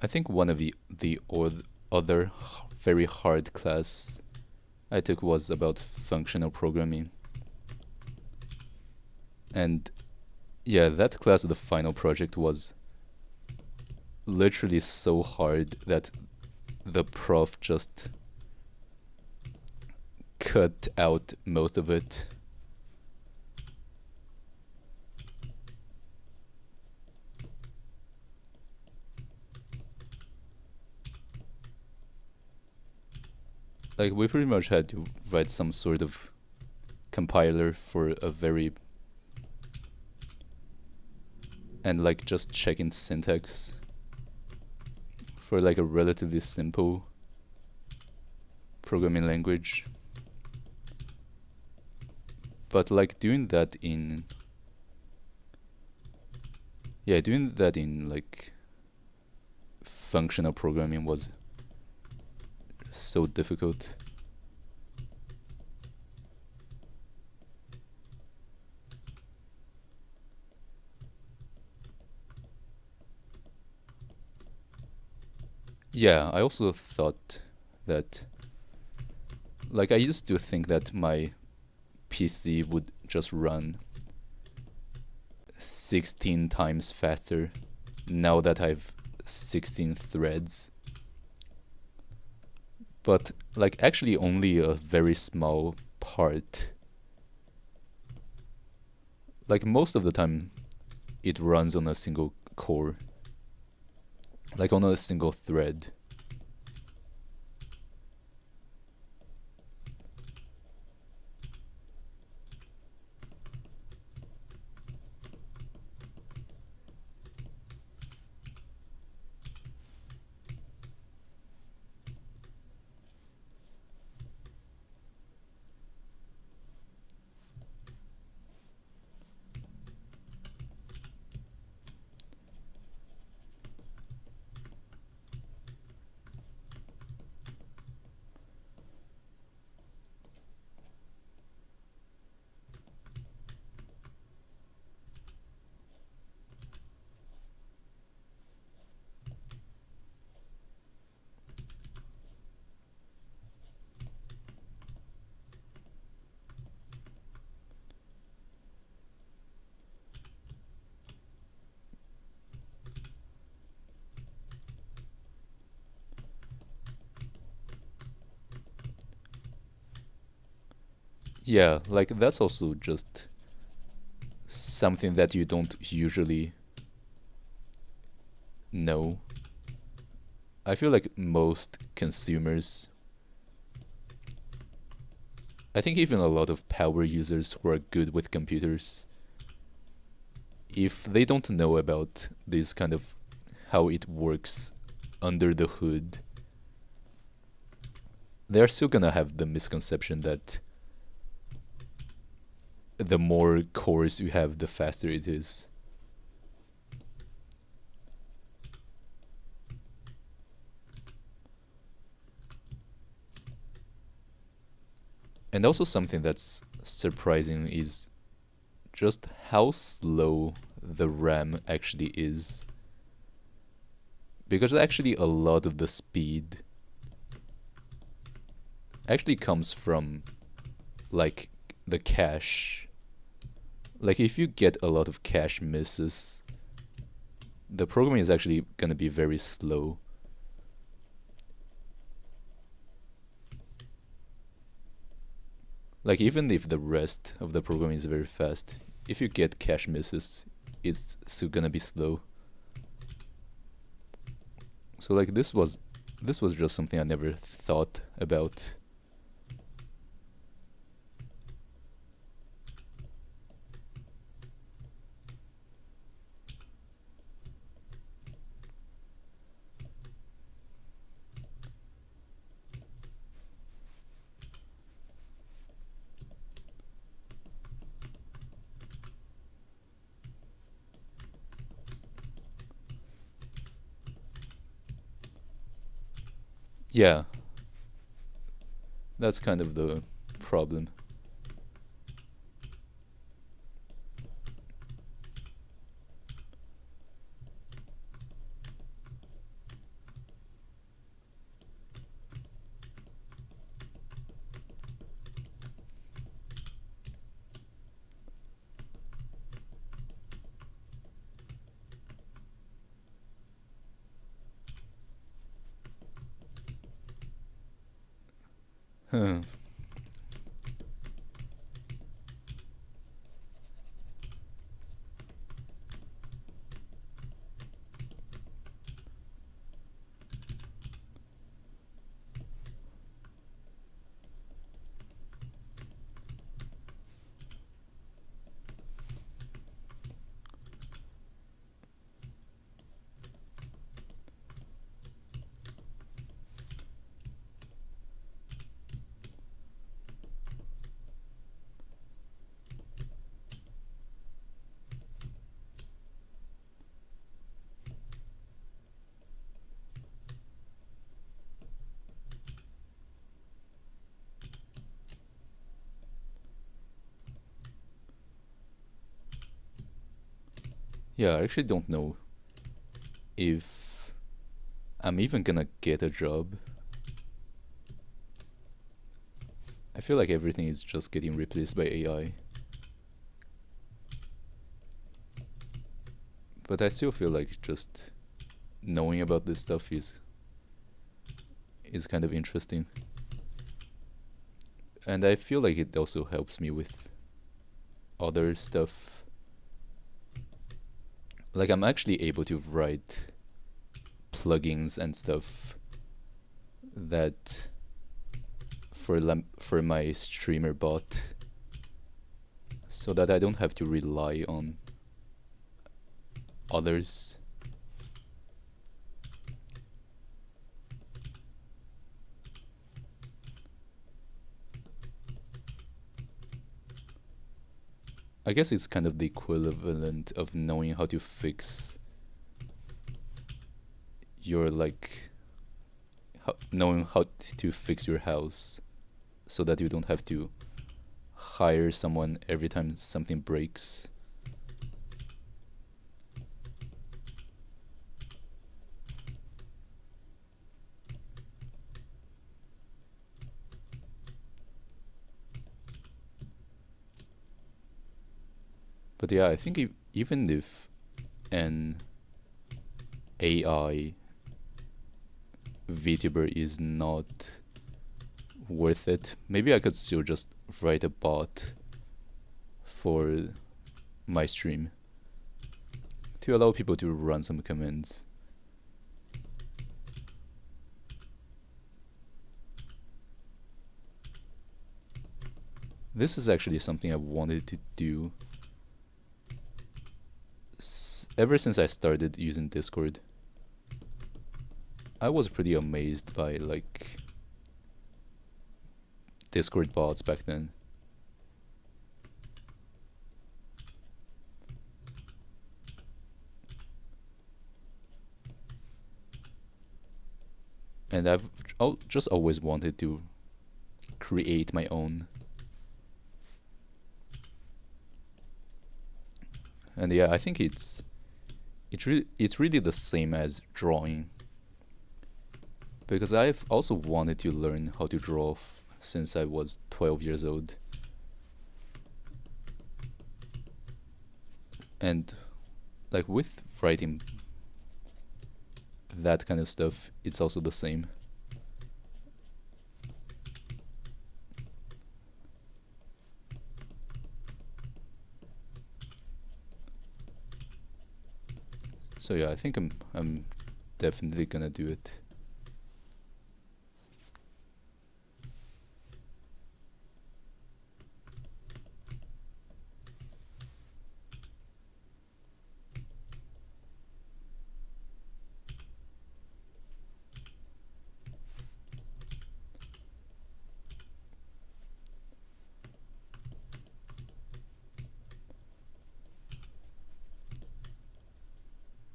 I think one of the other very hard class I took was about functional programming. And yeah, that class, the final project, was literally so hard that the prof just cut out most of it. Like, we pretty much had to write some sort of compiler for a very, and like just checking syntax for like a relatively simple programming language. But like doing that in like functional programming was so difficult. Yeah, I also thought that, like, I used to think that my PC would just run 16 times faster now that I've 16 threads. But like actually only a very small part. Like most of the time it runs on a single core. Like on a single thread. Yeah, like that's also just something that you don't usually know. I feel like most consumers, I think even a lot of power users who are good with computers, if they don't know about this kind of how it works under the hood, they're still gonna have the misconception that the more cores you have, the faster it is. And also something that's surprising is just how slow the RAM actually is. Because actually a lot of the speed actually comes from like the cache. Like if you get a lot of cache misses, the programming is actually gonna be very slow. Like even if the rest of the program is very fast, if you get cache misses, it's still gonna be slow. So like this was just something I never thought about. Yeah, that's kind of the problem. Huh. Yeah, I actually don't know if I'm even gonna get a job. I feel like everything is just getting replaced by AI. But I still feel like just knowing about this stuff is kind of interesting. And I feel like it also helps me with other stuff. Like I'm actually able to write plugins and stuff that for my streamer bot, so that I don't have to rely on others. I guess it's kind of the equivalent of knowing how to fix your like knowing how to fix your house so that you don't have to hire someone every time something breaks. But yeah, I think even if an AI VTuber is not worth it, maybe I could still just write a bot for my stream to allow people to run some commands. This is actually something I wanted to do ever since I started using Discord. I was pretty amazed by like Discord bots back then. And I've just always wanted to create my own. And yeah, I think it's really the same as drawing, because I've also wanted to learn how to draw since I was 12 years old. And like with writing that kind of stuff, it's also the same. So yeah, I think I'm definitely gonna do it.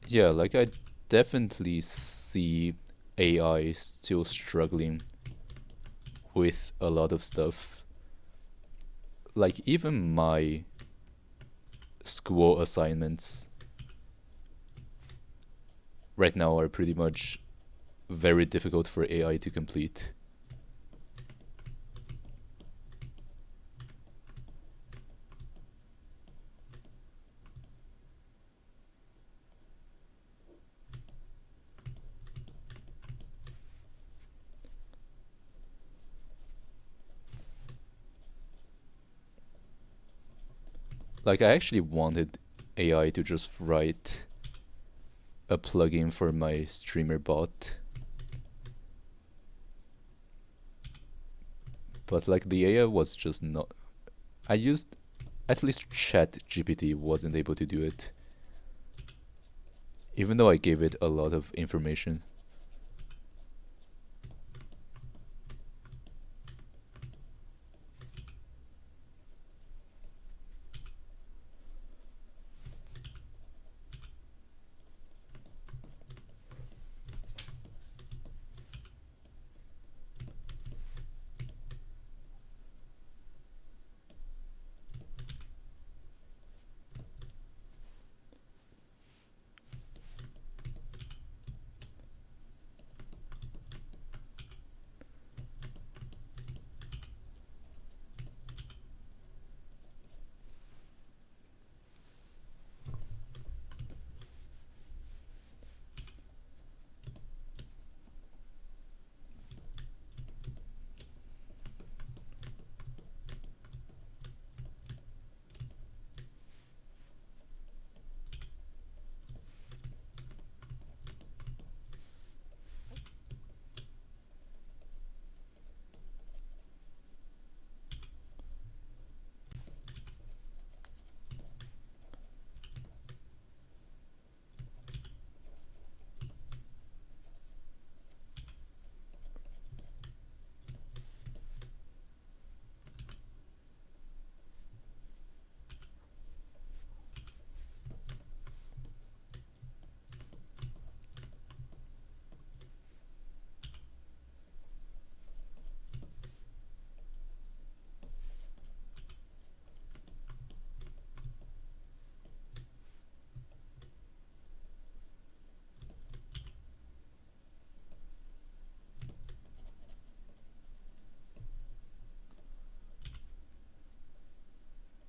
Yeah, like I definitely see AI still struggling with a lot of stuff. Like even my school assignments right now are pretty much very difficult for AI to complete. Like I actually wanted AI to just write a plugin for my streamer bot, but like the AI was just not. I used at least Chat GPT wasn't able to do it, even though I gave it a lot of information.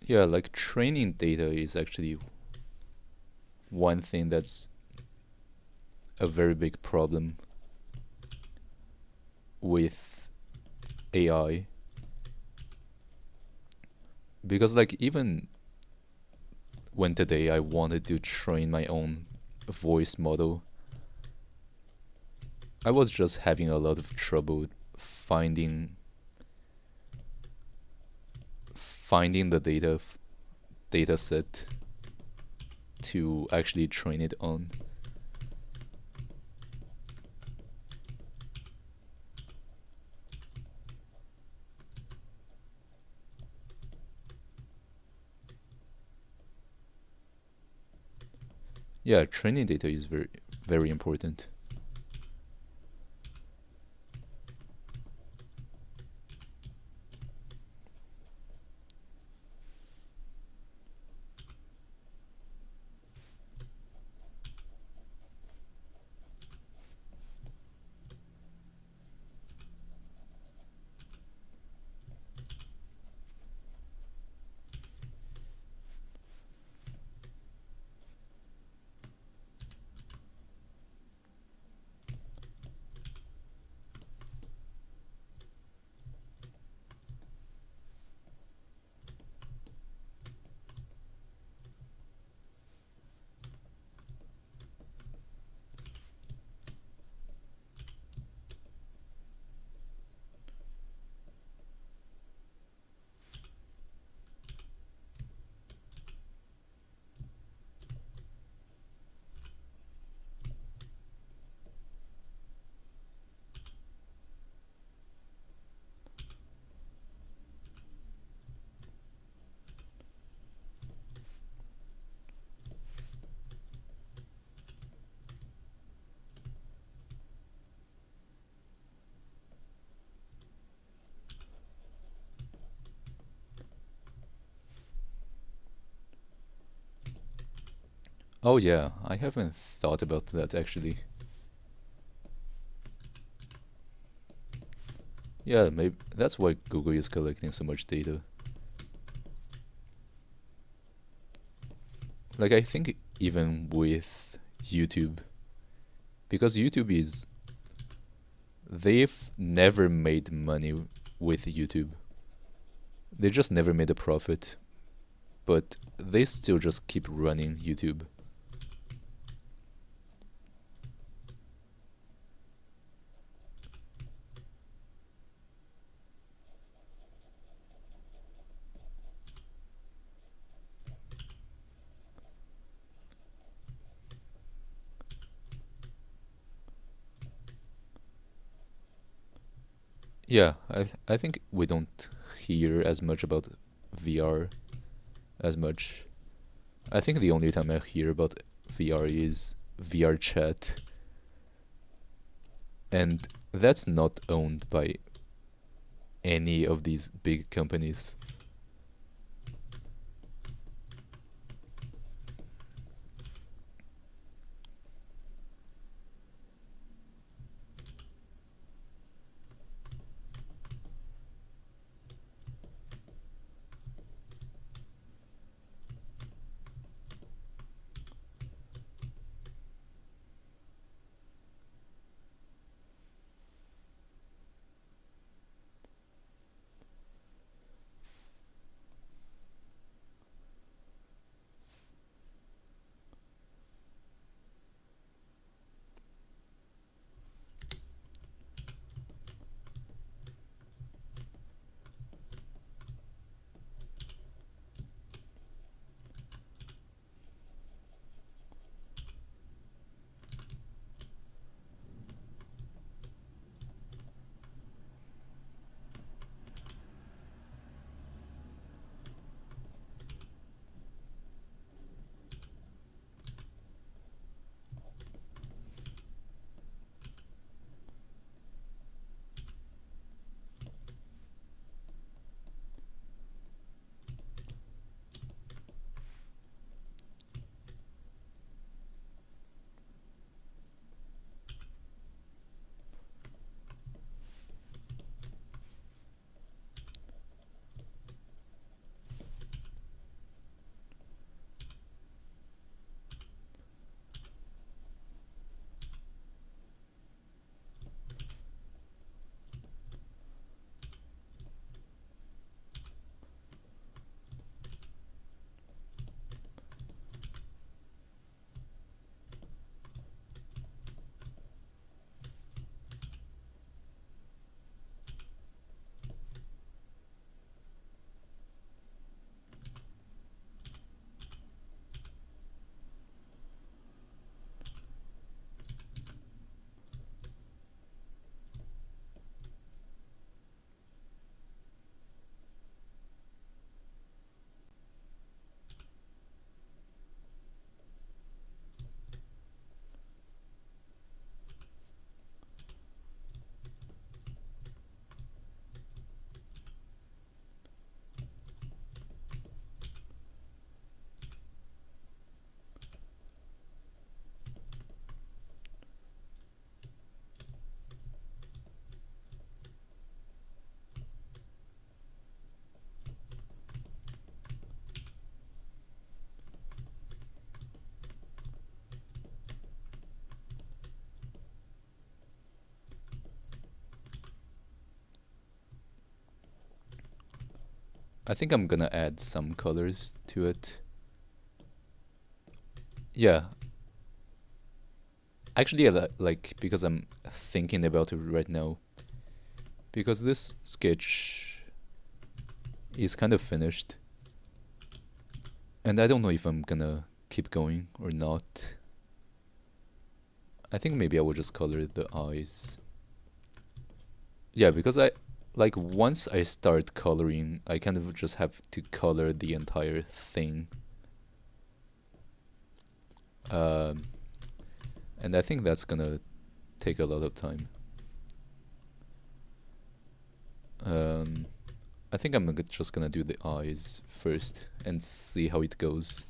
Yeah, like training data is actually one thing that's a very big problem with AI, because like even when today I wanted to train my own voice model, I was just having a lot of trouble finding the data set to actually train it on. Yeah, training data is very important. Oh yeah, I haven't thought about that actually. Yeah, maybe that's why Google is collecting so much data. Like I think even with YouTube, because YouTube is they've never made money with YouTube. They just never made a profit, but they still just keep running YouTube. Yeah, I think we don't hear as much about VR as much. I think the only time I hear about VR is VR chat, and that's not owned by any of these big companies. I think I'm gonna add some colors to it. Yeah, actually, yeah, like because I'm thinking about it right now, because this sketch is kind of finished, and I don't know if I'm gonna keep going or not. I think maybe I will just color the eyes. Yeah, because I like once I start coloring, I kind of just have to color the entire thing. Um, and I think that's gonna take a lot of time. Um, I think I'm just gonna do the eyes first and see how it goes.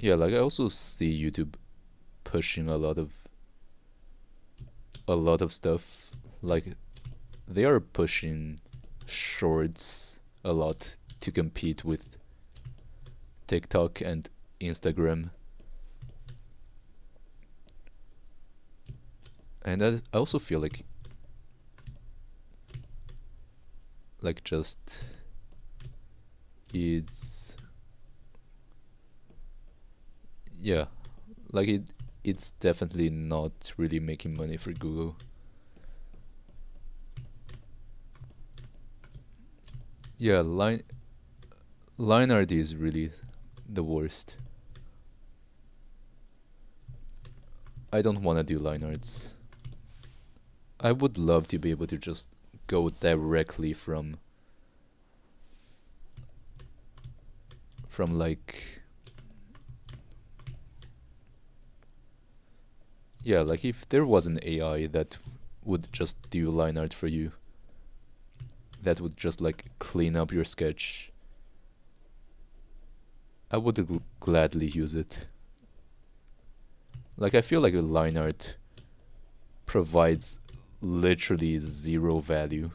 Yeah, like I also see YouTube pushing a lot of stuff. Like they are pushing shorts a lot to compete with TikTok and Instagram. And I also feel like just it's yeah, like it's definitely not really making money for Google. Yeah, line art is really the worst. I don't want to do line arts. I would love to be able to just go directly from like yeah, like if there was an AI that would just do line art for you, that would just like clean up your sketch, I would gladly use it. Like I feel like a line art provides literally zero value.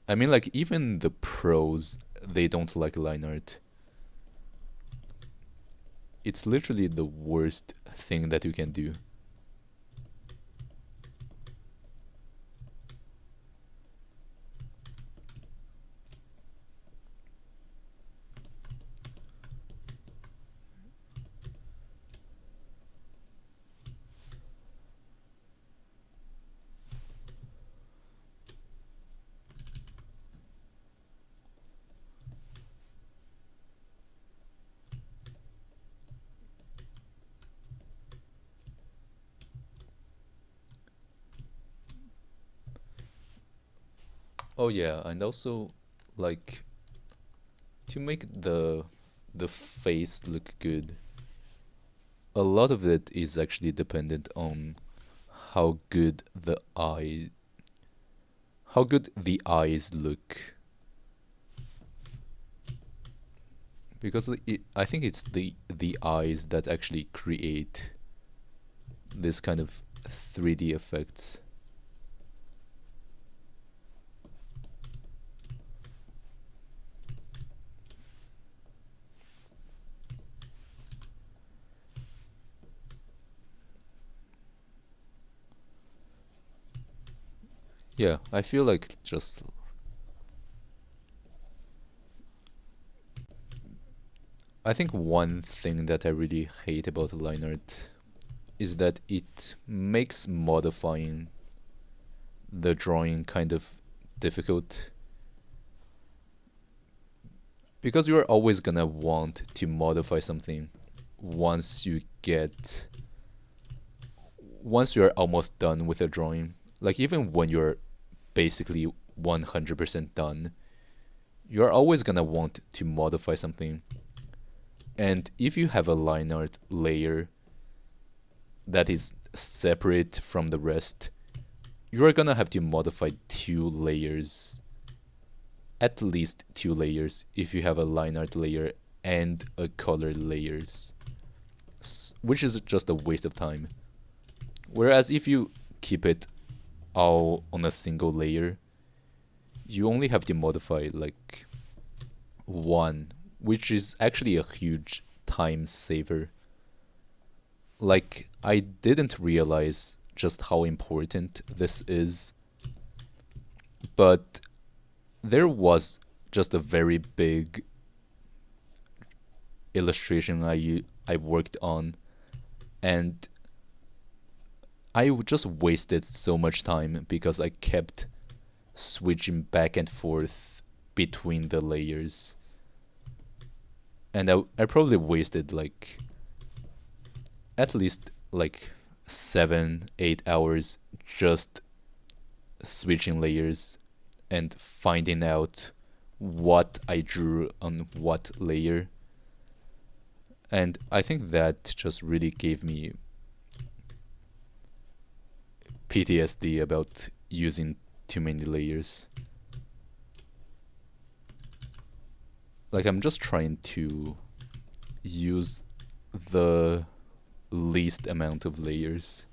I mean, like even the pros, they don't like line art. It's literally the worst thing that you can do. Oh yeah, and also like to make the face look good, a lot of it is actually dependent on how good how good the eyes look. Because I think it's the eyes that actually create this kind of 3D effects. Yeah, I feel like just I think one thing that I really hate about line art is that it makes modifying the drawing kind of difficult, because you're always gonna want to modify something once you get once you're almost done with a drawing. Like even when you're basically 100% done, you're always gonna want to modify something. And if you have a line art layer that is separate from the rest, you are gonna have to modify two layers, at least two layers, if you have a line art layer and a color layers, which is just a waste of time. Whereas if you keep it all on a single layer, you only have to modify like one, which is actually a huge time saver. Like, I didn't realize just how important this is, but there was just a very big illustration I worked on, and I just wasted so much time because I kept switching back and forth between the layers. And I probably wasted like at least like 7, 8 hours just switching layers and finding out what I drew on what layer. And I think that just really gave me PTSD about using too many layers. Like, I'm just trying to use the least amount of layers.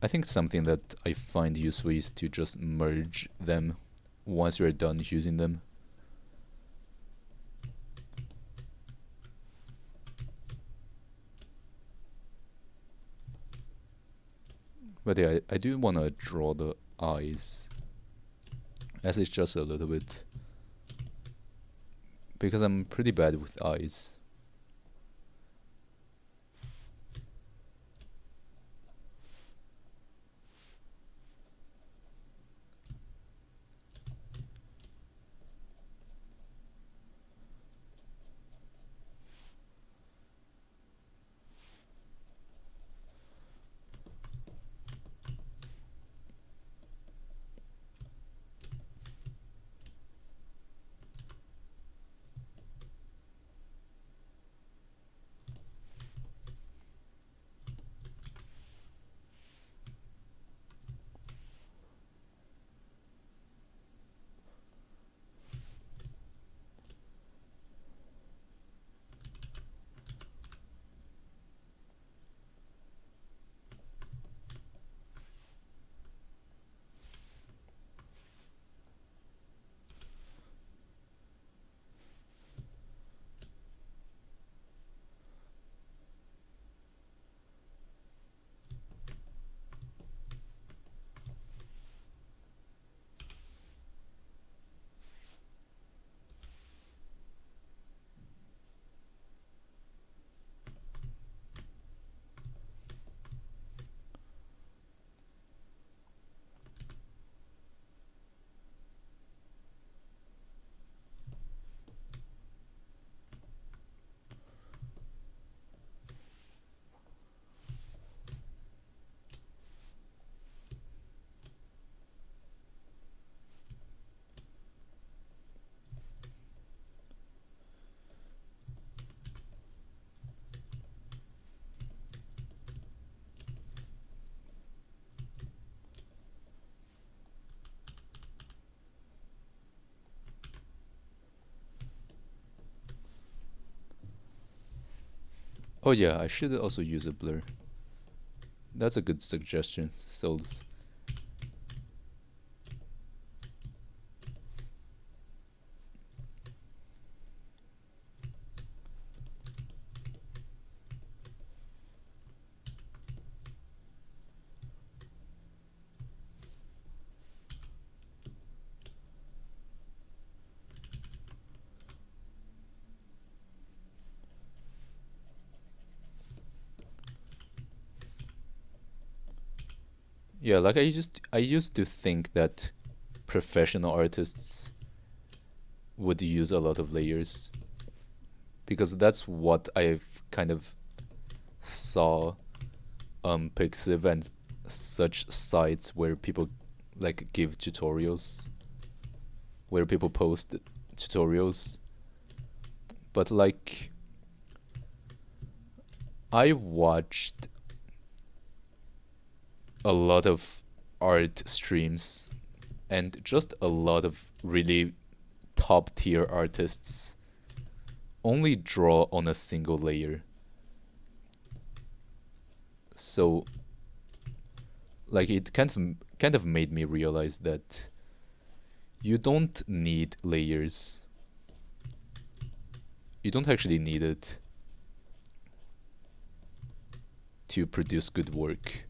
I think something that I find useful is to just merge them once you're done using them. But yeah, I do want to draw the eyes, at least just a little bit, because I'm pretty bad with eyes. Oh yeah, I should also use a blur. That's a good suggestion, Souls. Yeah, like I used to think that professional artists would use a lot of layers because that's what I've kind of saw Pixiv and such sites where people like give tutorials, where people post tutorials. But like I watched a lot of art streams and just a lot of really top tier artists only draw on a single layer. So like it kind of made me realize that you don't need layers. You don't actually need it to produce good work.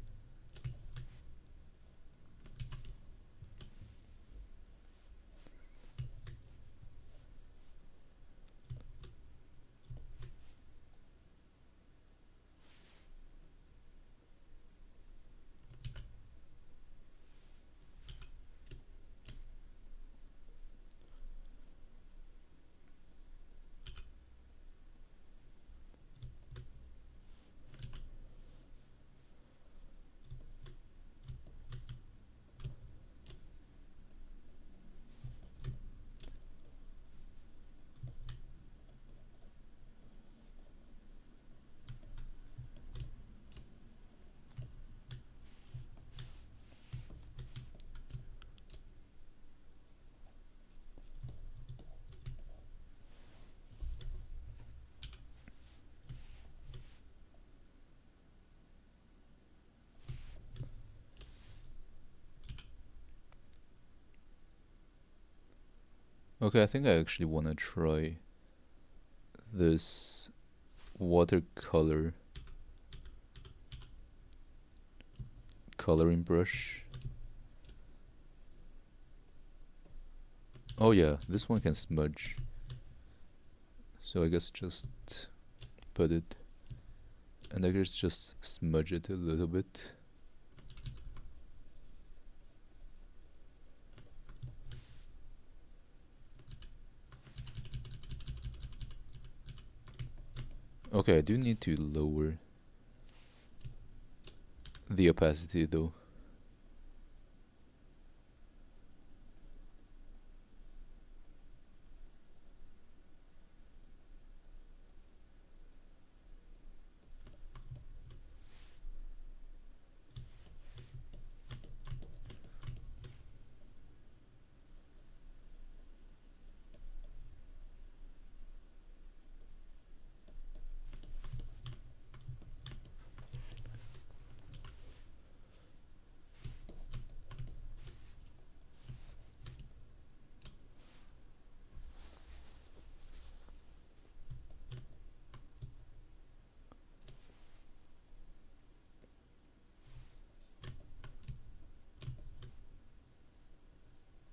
Okay, I think I actually want to try this watercolor coloring brush. Oh yeah, this one can smudge. So I guess just put it, and I guess just smudge it a little bit. Okay, I do need to lower the opacity though.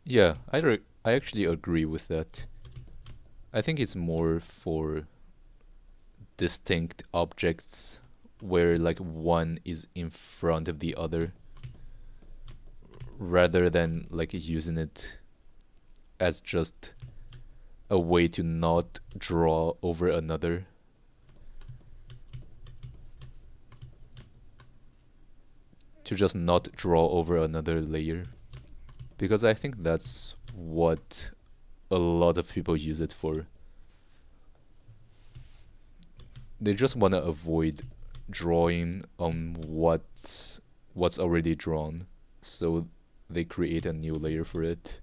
Yeah, I actually agree with that. I think it's more for distinct objects where like one is in front of the other rather than like using it as just a way to not draw over another. To just not draw over another layer. Because I think that's what a lot of people use it for. They just want to avoid drawing on what's already drawn, so they create a new layer for it.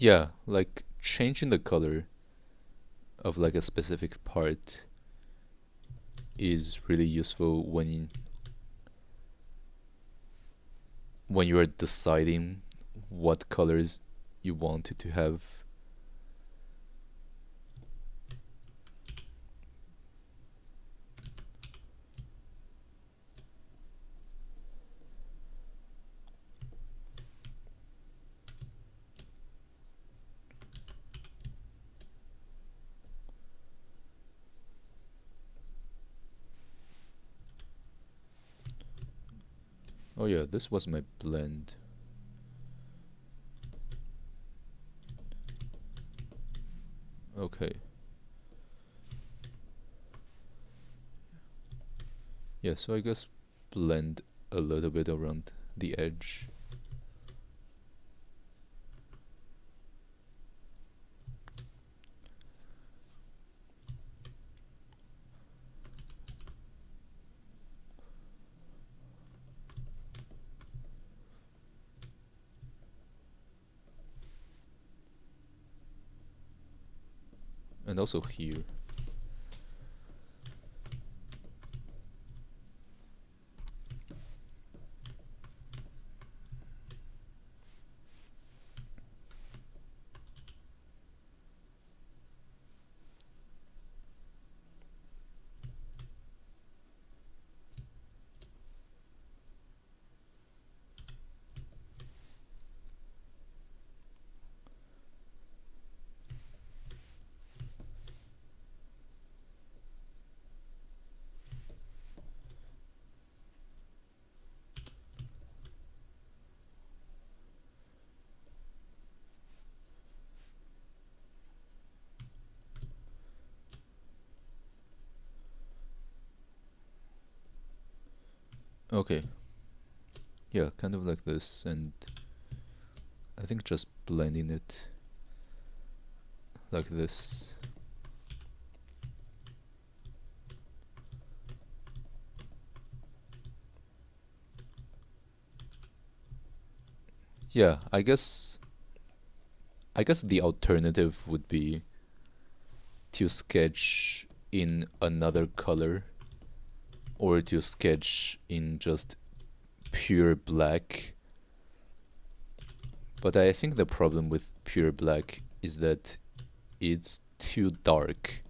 Yeah, like changing the color of like a specific part is really useful when you are deciding what colors you want it to have. Oh yeah, this was my blend. Okay. Yeah, so I guess blend a little bit around the edge. And also here. Okay. Yeah, kind of like this, and I think just blending it like this. Yeah, I guess the alternative would be to sketch in another color or to sketch in just pure black. But I think the problem with pure black is that it's too dark.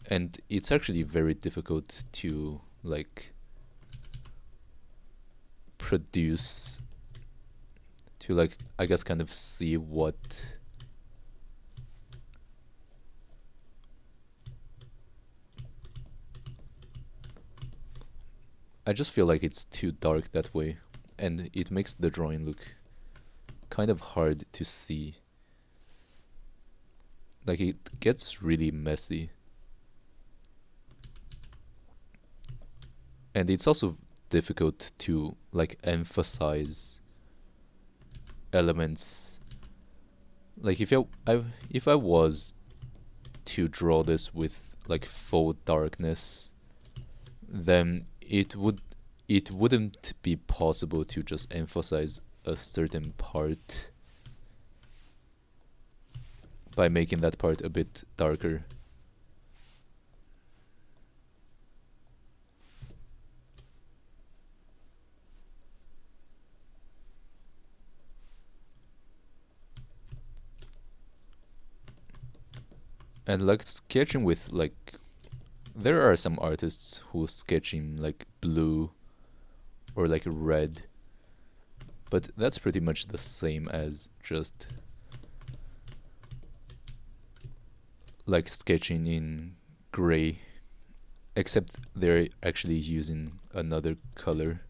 And it's actually very difficult to like produce, to like I guess kind of see what I just feel like it's too dark that way, and it makes the drawing look kind of hard to see. Like it gets really messy. And it's also difficult to like emphasize elements. Like if I was to draw this with like full darkness, then it wouldn't be possible to just emphasize a certain part by making that part a bit darker. And like sketching with like there are some artists who sketch in like blue or like red, but that's pretty much the same as just like sketching in gray, except they're actually using another color.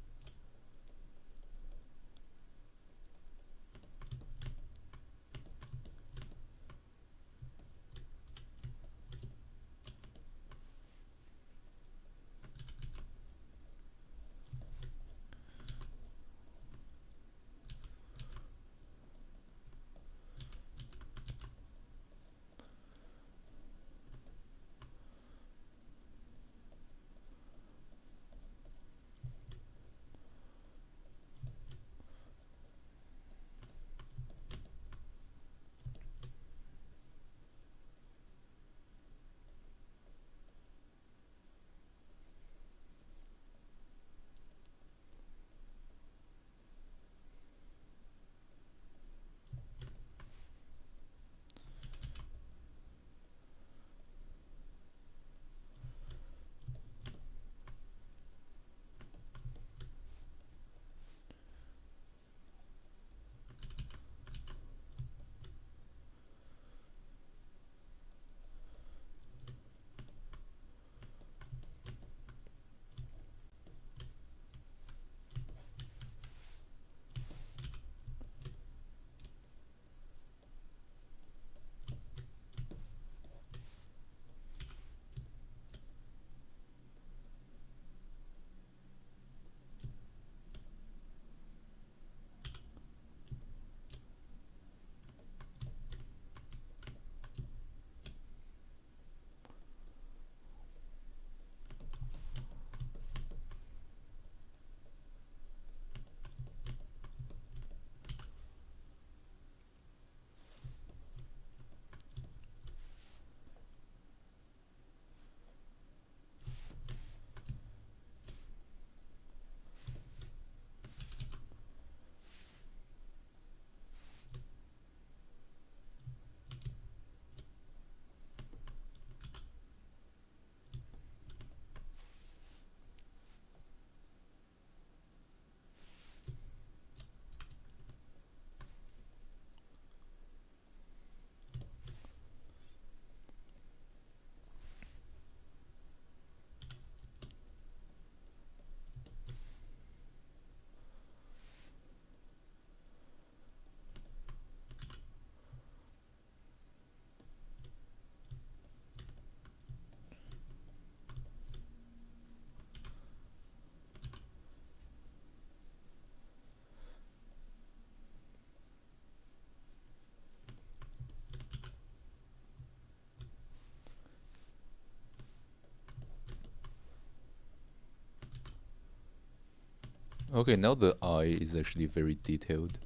Okay, now the eye is actually very detailed.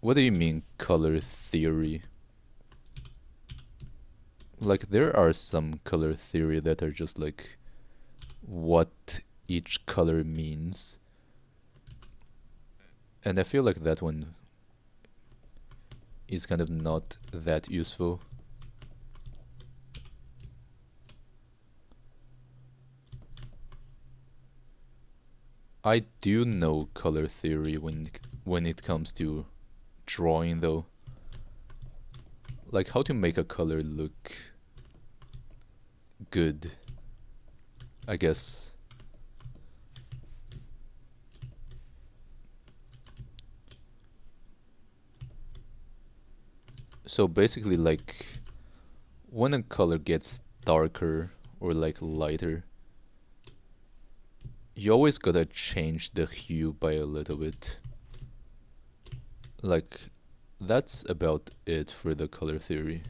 What do you mean color theory? Like there are some color theory that are just like what each color means. And I feel like that one is kind of not that useful. I do know color theory when it comes to drawing though. Like how to make a color look good, I guess. So basically like when a color gets darker or like lighter, you always gotta change the hue by a little bit. Like that's about it for the color theory.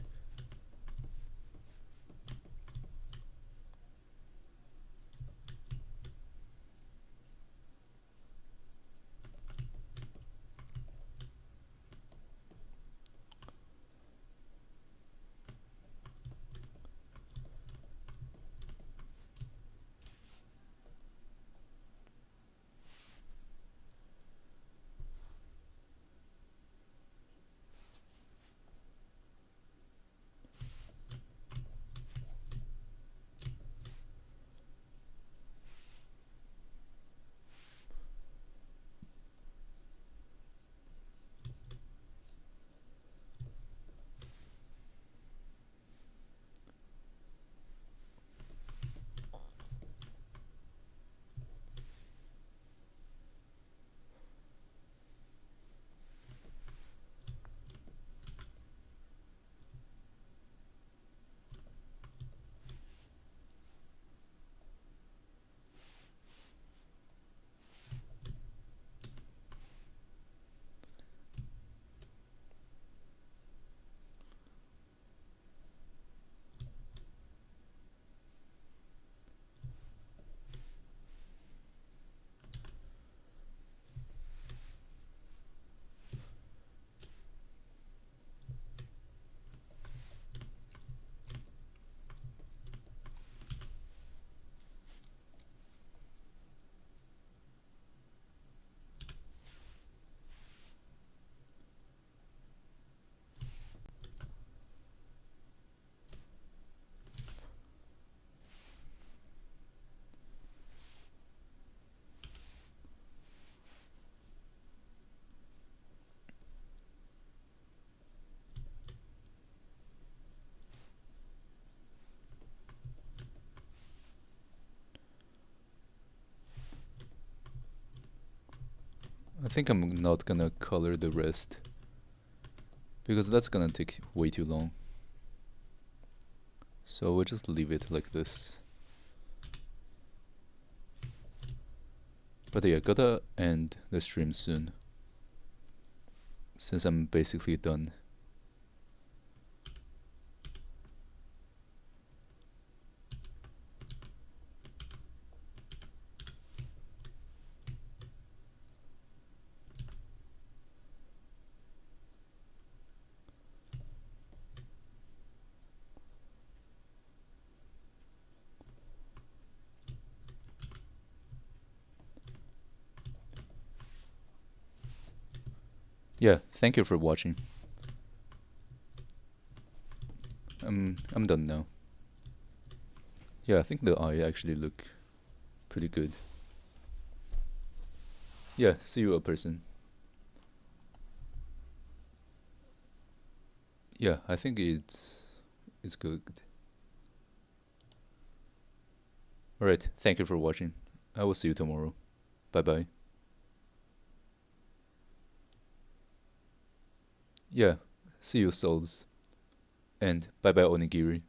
I think I'm not gonna color the rest because that's gonna take way too long. So we'll just leave it like this. But yeah, gotta end the stream soon since I'm basically done. Yeah, thank you for watching. I'm done now. Yeah, I think the eye actually look pretty good. Yeah, see you a person. Yeah, I think it's good. Alright, thank you for watching. I will see you tomorrow. Bye bye. Yeah, see you souls. And bye bye onigiri.